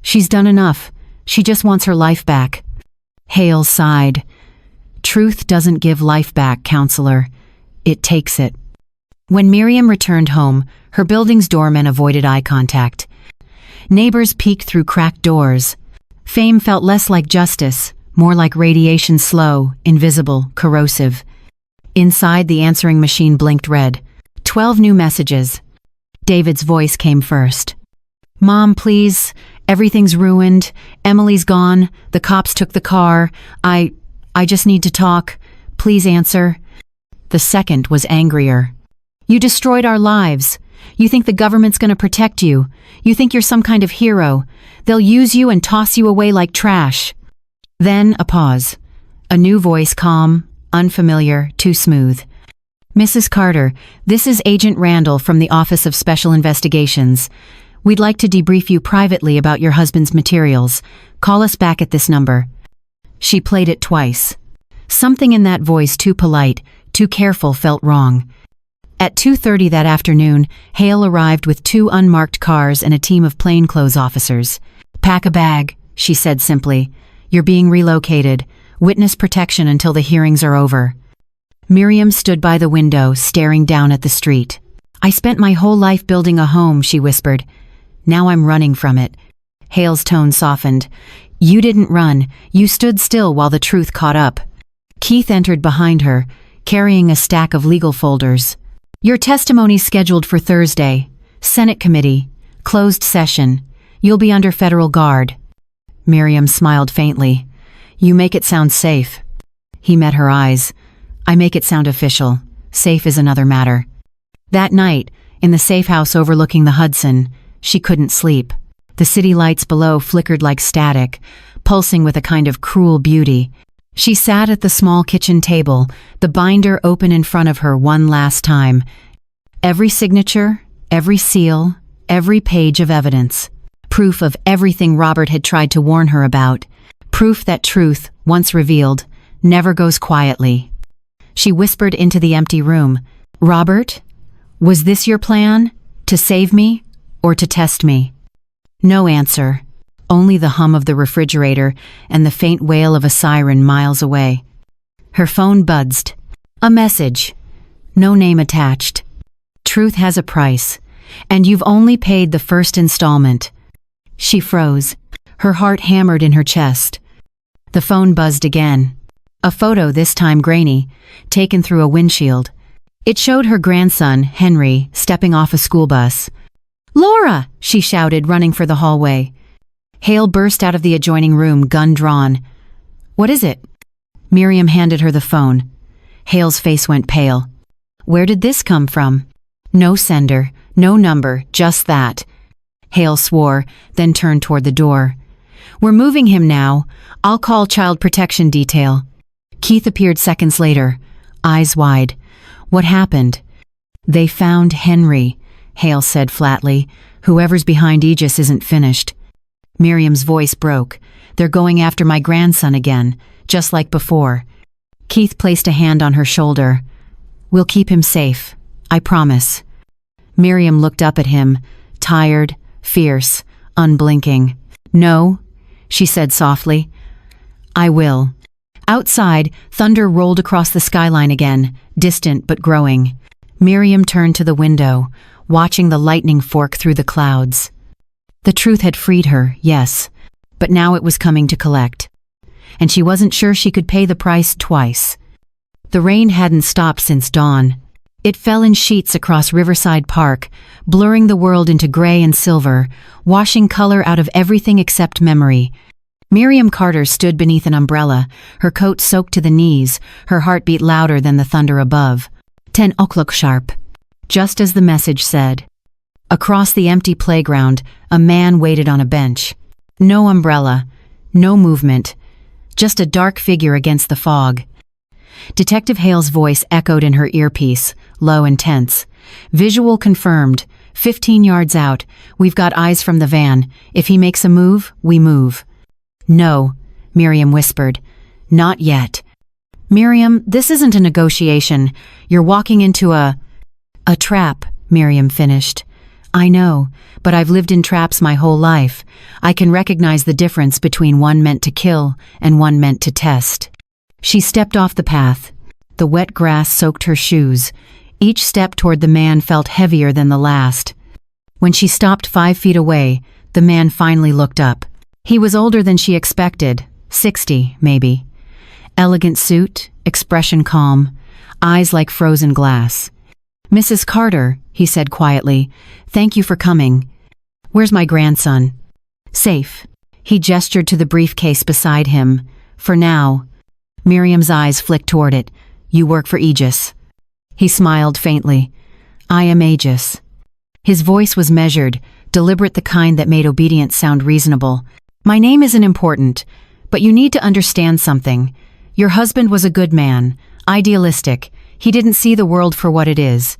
"She's done enough. She just wants her life back." Hale sighed. "Truth doesn't give life back, counselor. It takes it." When Miriam returned home, her building's doorman avoided eye contact. Neighbors peeked through cracked doors. Fame felt less like justice, more like radiation, slow, invisible, corrosive. Inside, the answering machine blinked red. 12 new messages. David's voice came first. "Mom, please. Everything's ruined. Emily's gone. The cops took the car. I just need to talk. Please answer." The second was angrier. "You destroyed our lives. You think the government's going to protect you. You think you're some kind of hero. They'll use you and toss you away like trash." Then a pause. A new voice, calm, unfamiliar, too smooth. "Mrs. Carter, this is Agent Randall from the Office of Special Investigations. We'd like to debrief you privately about your husband's materials. Call us back at this number." She played it twice. Something in that voice, too polite, too careful, felt wrong. At 2:30 that afternoon, Hale arrived with 2 unmarked cars and a team of plainclothes officers. "Pack a bag," she said simply. "You're being relocated. Witness protection until the hearings are over." Miriam stood by the window, staring down at the street. "I spent my whole life building a home," she whispered. "Now I'm running from it." Hale's tone softened. "You didn't run. You stood still while the truth caught up." Keith entered behind her, carrying a stack of legal folders. "Your testimony's scheduled for Thursday. Senate committee. Closed session. You'll be under federal guard." Miriam smiled faintly. "You make it sound safe." He met her eyes. "I make it sound official. Safe is another matter." That night, in the safe house overlooking the Hudson, she couldn't sleep. The city lights below flickered like static, pulsing with a kind of cruel beauty. She sat at the small kitchen table, the binder open in front of her one last time. Every signature, every seal, every page of evidence. Proof of everything Robert had tried to warn her about. Proof that truth, once revealed, never goes quietly. She whispered into the empty room. "Robert, was this your plan? To save me or to test me?" No answer. Only the hum of the refrigerator and the faint wail of a siren miles away. Her phone buzzed. A message. No name attached. "Truth has a price, and you've only paid the first installment." She froze. Her heart hammered in her chest. The phone buzzed again. A photo, this time grainy, taken through a windshield. It showed her grandson, Henry, stepping off a school bus. "Laura!" she shouted, running for the hallway. Hale burst out of the adjoining room, gun drawn. "What is it?" Miriam handed her the phone. Hale's face went pale. "Where did this come from?" "No sender, no number, just that." Hale swore, then turned toward the door. "We're moving him now. I'll call child protection detail." Keith appeared seconds later, eyes wide. "What happened?" "They found Henry," Hale said flatly. "Whoever's behind Aegis isn't finished." Miriam's voice broke. "They're going after my grandson again, just like before." Keith placed a hand on her shoulder. "We'll keep him safe. I promise." Miriam looked up at him, tired, fierce, unblinking. "No," she said softly. "I will." Outside, thunder rolled across the skyline again, distant but growing. Miriam turned to the window, watching the lightning fork through the clouds. The truth had freed her, yes, but now it was coming to collect. And she wasn't sure she could pay the price twice. The rain hadn't stopped since dawn. It fell in sheets across Riverside Park, blurring the world into gray and silver, washing color out of everything except memory. Miriam Carter stood beneath an umbrella, her coat soaked to the knees, her heart beat louder than the thunder above. 10 o'clock sharp, just as the message said. Across the empty playground, a man waited on a bench. No umbrella, no movement, just a dark figure against the fog. Detective Hale's voice echoed in her earpiece, low and tense. "Visual confirmed. 15 yards out. We've got eyes from the van. If he makes a move, we move." "No," Miriam whispered. "Not yet." "Miriam, this isn't a negotiation. You're walking into a trap," Miriam finished. "I know, but I've lived in traps my whole life. I can recognize the difference between one meant to kill and one meant to test." She stepped off the path. The wet grass soaked her shoes. Each step toward the man felt heavier than the last. When she stopped 5 feet away, the man finally looked up. He was older than she expected, 60, maybe. Elegant suit, expression calm, eyes like frozen glass. "Mrs. Carter," he said quietly, "thank you for coming. Where's my grandson?" "Safe." He gestured to the briefcase beside him. "For now." Miriam's eyes flicked toward it. "You work for Aegis." He smiled faintly. "I am Aegis." His voice was measured, deliberate, the kind that made obedience sound reasonable. "My name isn't important, but you need to understand something. Your husband was a good man, idealistic. He didn't see the world for what it is.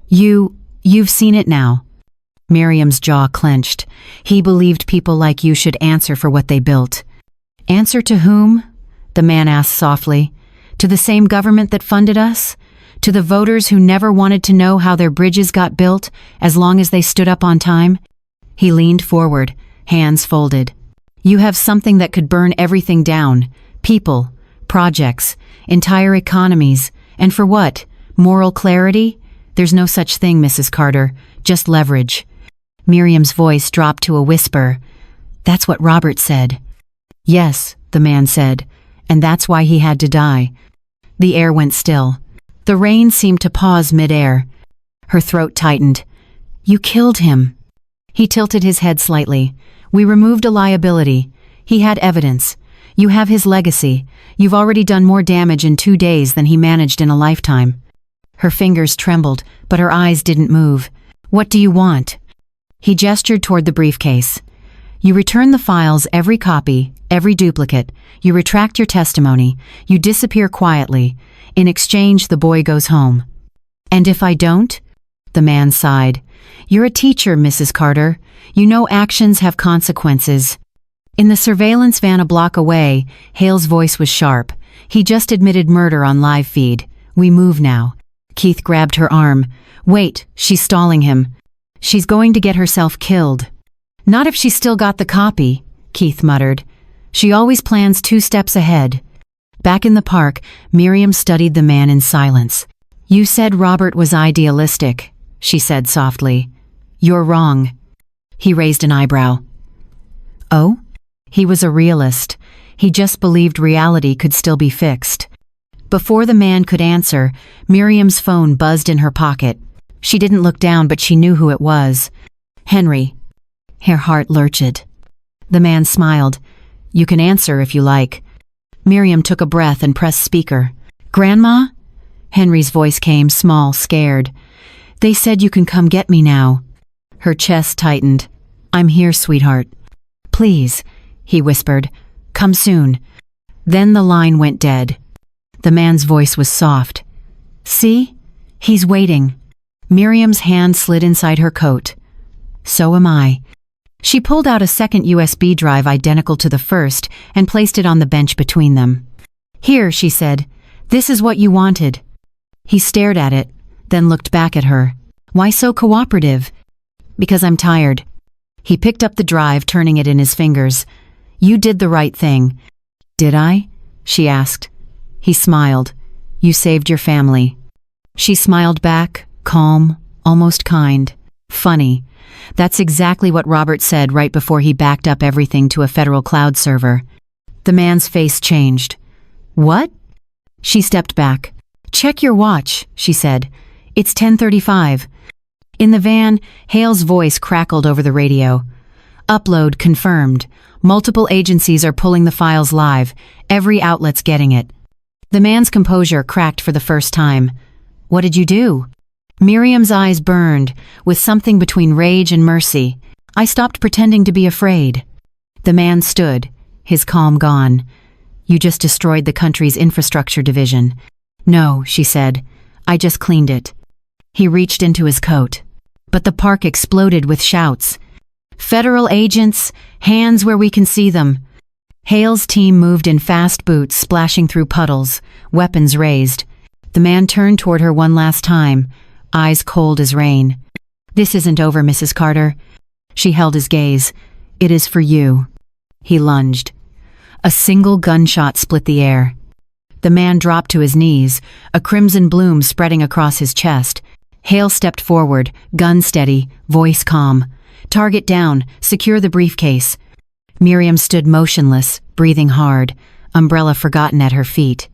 You've seen it now." Miriam's jaw clenched. "He believed people like you should answer for what they built." "Answer to whom?" the man asked softly. "To the same government that funded us? To the voters who never wanted to know how their bridges got built as long as they stood up on time?" He leaned forward, hands folded. "You have something that could burn everything down. People, projects, entire economies. And for what? Moral clarity? There's no such thing, Mrs. Carter. Just leverage." Miriam's voice dropped to a whisper. "That's what Robert said." "Yes," the man said, "and that's why he had to die." The air went still. The rain seemed to pause mid-air. Her throat tightened. "You killed him." He tilted his head slightly. "We removed a liability. He had evidence. You have his legacy. You've already done more damage in 2 days than he managed in a lifetime." Her fingers trembled, but her eyes didn't move. "What do you want?" He gestured toward the briefcase. "You return the files, every copy, every duplicate. You retract your testimony. You disappear quietly. In exchange, the boy goes home." "And if I don't?" The man sighed. "You're a teacher, Mrs. Carter. You know actions have consequences." In the surveillance van a block away, Hale's voice was sharp. He just admitted murder on live feed. We move now. Keith grabbed her arm. Wait, she's stalling him. She's going to get herself killed. Not if she's still got the copy, Keith muttered. She always plans 2 steps ahead. Back in the park, Miriam studied the man in silence. You said Robert was idealistic, she said softly. You're wrong. He raised an eyebrow. Oh? He was a realist. He just believed reality could still be fixed. Before the man could answer, Miriam's phone buzzed in her pocket. She didn't look down, but she knew who it was. Henry. Her heart lurched. The man smiled. You can answer if you like. Miriam took a breath and pressed speaker. Grandma? Henry's voice came, small, scared. They said you can come get me now. Her chest tightened. I'm here, sweetheart. Please, he whispered. Come soon. Then the line went dead. The man's voice was soft. See? He's waiting. Miriam's hand slid inside her coat. So am I. She pulled out a second USB drive identical to the first and placed it on the bench between them. Here, she said. This is what you wanted. He stared at it, then looked back at her. Why so cooperative? Because I'm tired. He picked up the drive, turning it in his fingers. You did the right thing. Did I? She asked. He smiled. You saved your family. She smiled back, calm, almost kind. Funny. That's exactly what Robert said right before he backed up everything to a federal cloud server. The man's face changed. What? She stepped back. Check your watch, she said. It's 10:35. In the van, Hale's voice crackled over the radio. Upload confirmed. Multiple agencies are pulling the files live. Every outlet's getting it. The man's composure cracked for the first time. What did you do? Miriam's eyes burned, with something between rage and mercy. I stopped pretending to be afraid. The man stood, his calm gone. You just destroyed the country's infrastructure division. No, she said. I just cleaned it. He reached into his coat. But the park exploded with shouts. Federal agents, hands where we can see them. Hale's team moved in fast boots, splashing through puddles, weapons raised. The man turned toward her one last time, eyes cold as rain. This isn't over, Mrs. Carter. She held his gaze. It is for you. He lunged. A single gunshot split the air. The man dropped to his knees, a crimson bloom spreading across his chest. Hale stepped forward, gun steady, voice calm. Target down, secure the briefcase. Miriam stood motionless, breathing hard, umbrella forgotten at her feet.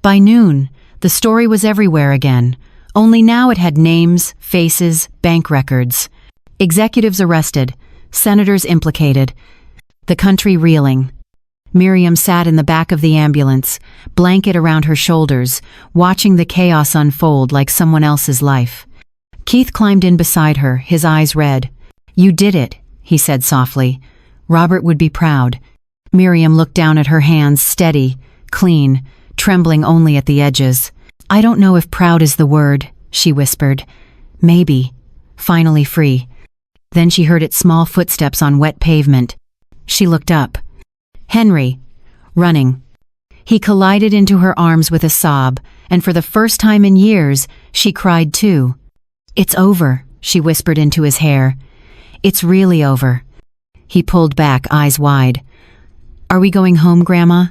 By noon, the story was everywhere again, only now it had names, faces, bank records. Executives arrested, senators implicated, the country reeling. Miriam sat in the back of the ambulance, blanket around her shoulders, watching the chaos unfold like someone else's life. Keith climbed in beside her, his eyes red. You did it, he said softly. Robert would be proud. Miriam looked down at her hands, steady, clean, trembling only at the edges. I don't know if proud is the word, she whispered. Maybe. Finally free. Then she heard its small footsteps on wet pavement. She looked up. Henry, running. He collided into her arms with a sob, and for the first time in years, she cried too. It's over, she whispered into his hair. It's really over. He pulled back, eyes wide. Are we going home, Grandma?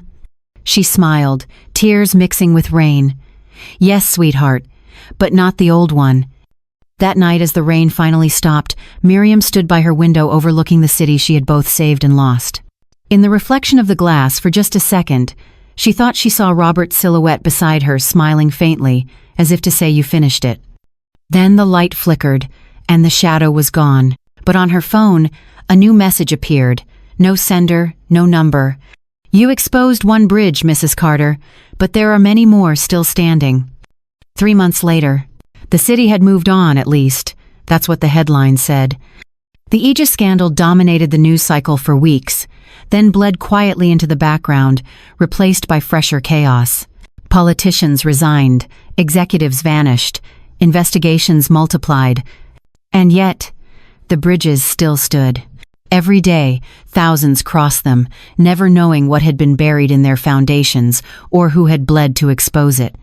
She smiled, tears mixing with rain. Yes, sweetheart, but not the old one. That night, as the rain finally stopped, Miriam stood by her window overlooking the city she had both saved and lost. In the reflection of the glass, for just a second, she thought she saw Robert's silhouette beside her, smiling faintly, as if to say, you finished it. Then the light flickered, and the shadow was gone. But on her phone, a new message appeared. No sender, no number. You exposed one bridge, Mrs. Carter, but there are many more still standing. 3 months later. The city had moved on, at least. That's what the headline said. The Aegis scandal dominated the news cycle for weeks, then bled quietly into the background, replaced by fresher chaos. Politicians resigned, executives vanished, investigations multiplied. And yet, the bridges still stood. Every day, thousands crossed them, never knowing what had been buried in their foundations or who had bled to expose it.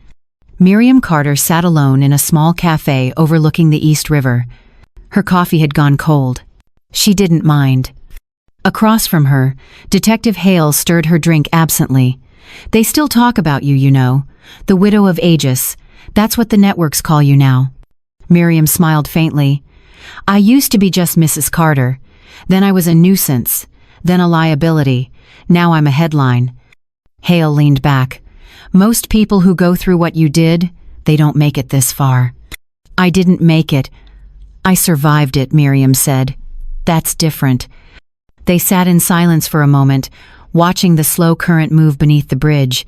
Miriam Carter sat alone in a small cafe overlooking the East River. Her coffee had gone cold. She didn't mind. Across from her, Detective Hale stirred her drink absently. "They still talk about you, you know. The widow of Aegis. That's what the networks call you now." Miriam smiled faintly. "I used to be just Mrs. Carter. Then I was a nuisance. Then a liability. Now I'm a headline." Hale leaned back. "Most people who go through what you did, they don't make it this far." "I didn't make it. I survived it," Miriam said. "That's different." They sat in silence for a moment, watching the slow current move beneath the bridge.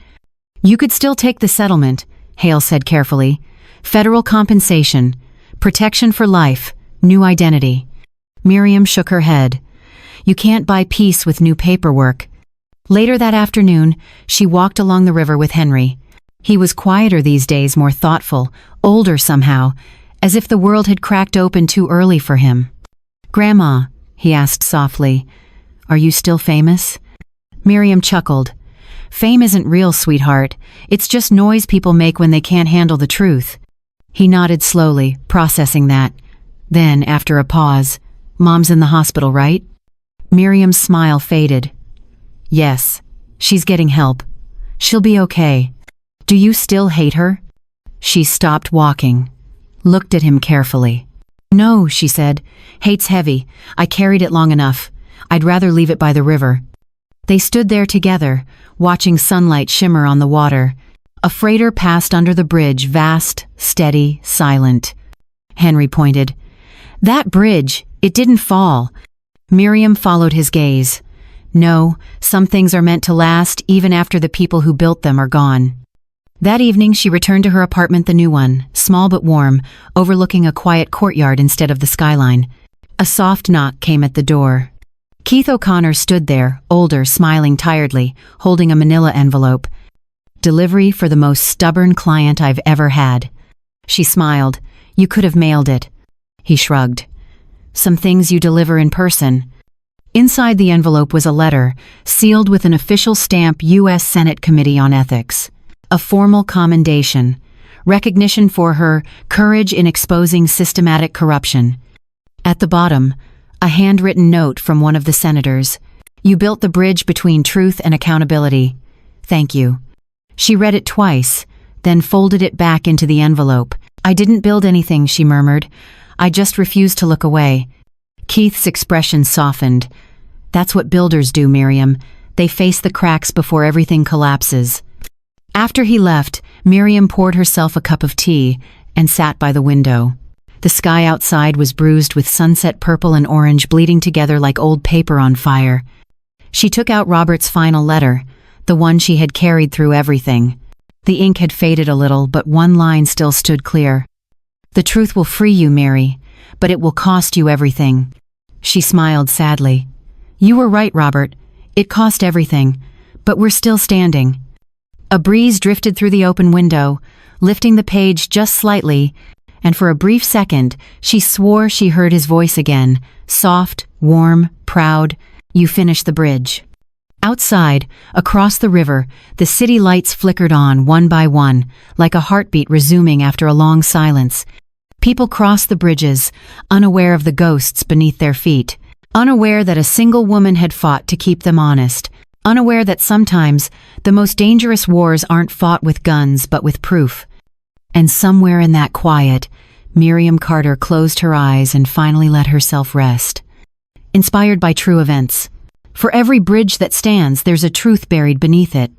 "You could still take the settlement," Hale said carefully. "Federal compensation, protection for life, new identity." Miriam shook her head. "You can't buy peace with new paperwork." Later that afternoon, she walked along the river with Henry. He was quieter these days, more thoughtful, older somehow, as if the world had cracked open too early for him. "Grandma," he asked softly, "are you still famous?" Miriam chuckled. "Fame isn't real, sweetheart. It's just noise people make when they can't handle the truth." He nodded slowly, processing that. Then, after a pause, "Mom's in the hospital, right?" Miriam's smile faded. "Yes, she's getting help. She'll be okay. Do you still hate her?" She stopped walking, looked at him carefully. "No," she said. "Hate's heavy. I carried it long enough. I'd rather leave it by the river." They stood there together, watching sunlight shimmer on the water. A freighter passed under the bridge, vast, steady, silent. Henry pointed. "That bridge, it didn't fall." Miriam followed his gaze. "No, some things are meant to last even after the people who built them are gone." That evening she returned to her apartment, the new one, small but warm, overlooking a quiet courtyard instead of the skyline. A soft knock came at the door. Keith O'Connor stood there, older, smiling tiredly, holding a manila envelope. "Delivery for the most stubborn client I've ever had." She smiled. "You could have mailed it." He shrugged. "Some things you deliver in person." Inside the envelope was a letter, sealed with an official stamp, U.S. Senate Committee on Ethics. A formal commendation, recognition for her courage in exposing systematic corruption. At the bottom, a handwritten note from one of the senators. "You built the bridge between truth and accountability. Thank you." She read it twice, then folded it back into the envelope. "I didn't build anything," she murmured. "I just refused to look away." Keith's expression softened. "That's what builders do, Miriam. They face the cracks before everything collapses." After he left, Miriam poured herself a cup of tea and sat by the window. The sky outside was bruised with sunset purple and orange bleeding together like old paper on fire. She took out Robert's final letter, the one she had carried through everything. The ink had faded a little, but one line still stood clear. "The truth will free you, Mary, but it will cost you everything." She smiled sadly. "You were right, Robert. It cost everything, but we're still standing." A breeze drifted through the open window, lifting the page just slightly, and for a brief second, she swore she heard his voice again, soft, warm, proud. "You finished the bridge." Outside, across the river, the city lights flickered on one by one, like a heartbeat resuming after a long silence. People crossed the bridges, unaware of the ghosts beneath their feet, unaware that a single woman had fought to keep them honest, unaware that sometimes the most dangerous wars aren't fought with guns but with proof. And somewhere in that quiet, Miriam Carter closed her eyes and finally let herself rest. Inspired by true events. For every bridge that stands, there's a truth buried beneath it.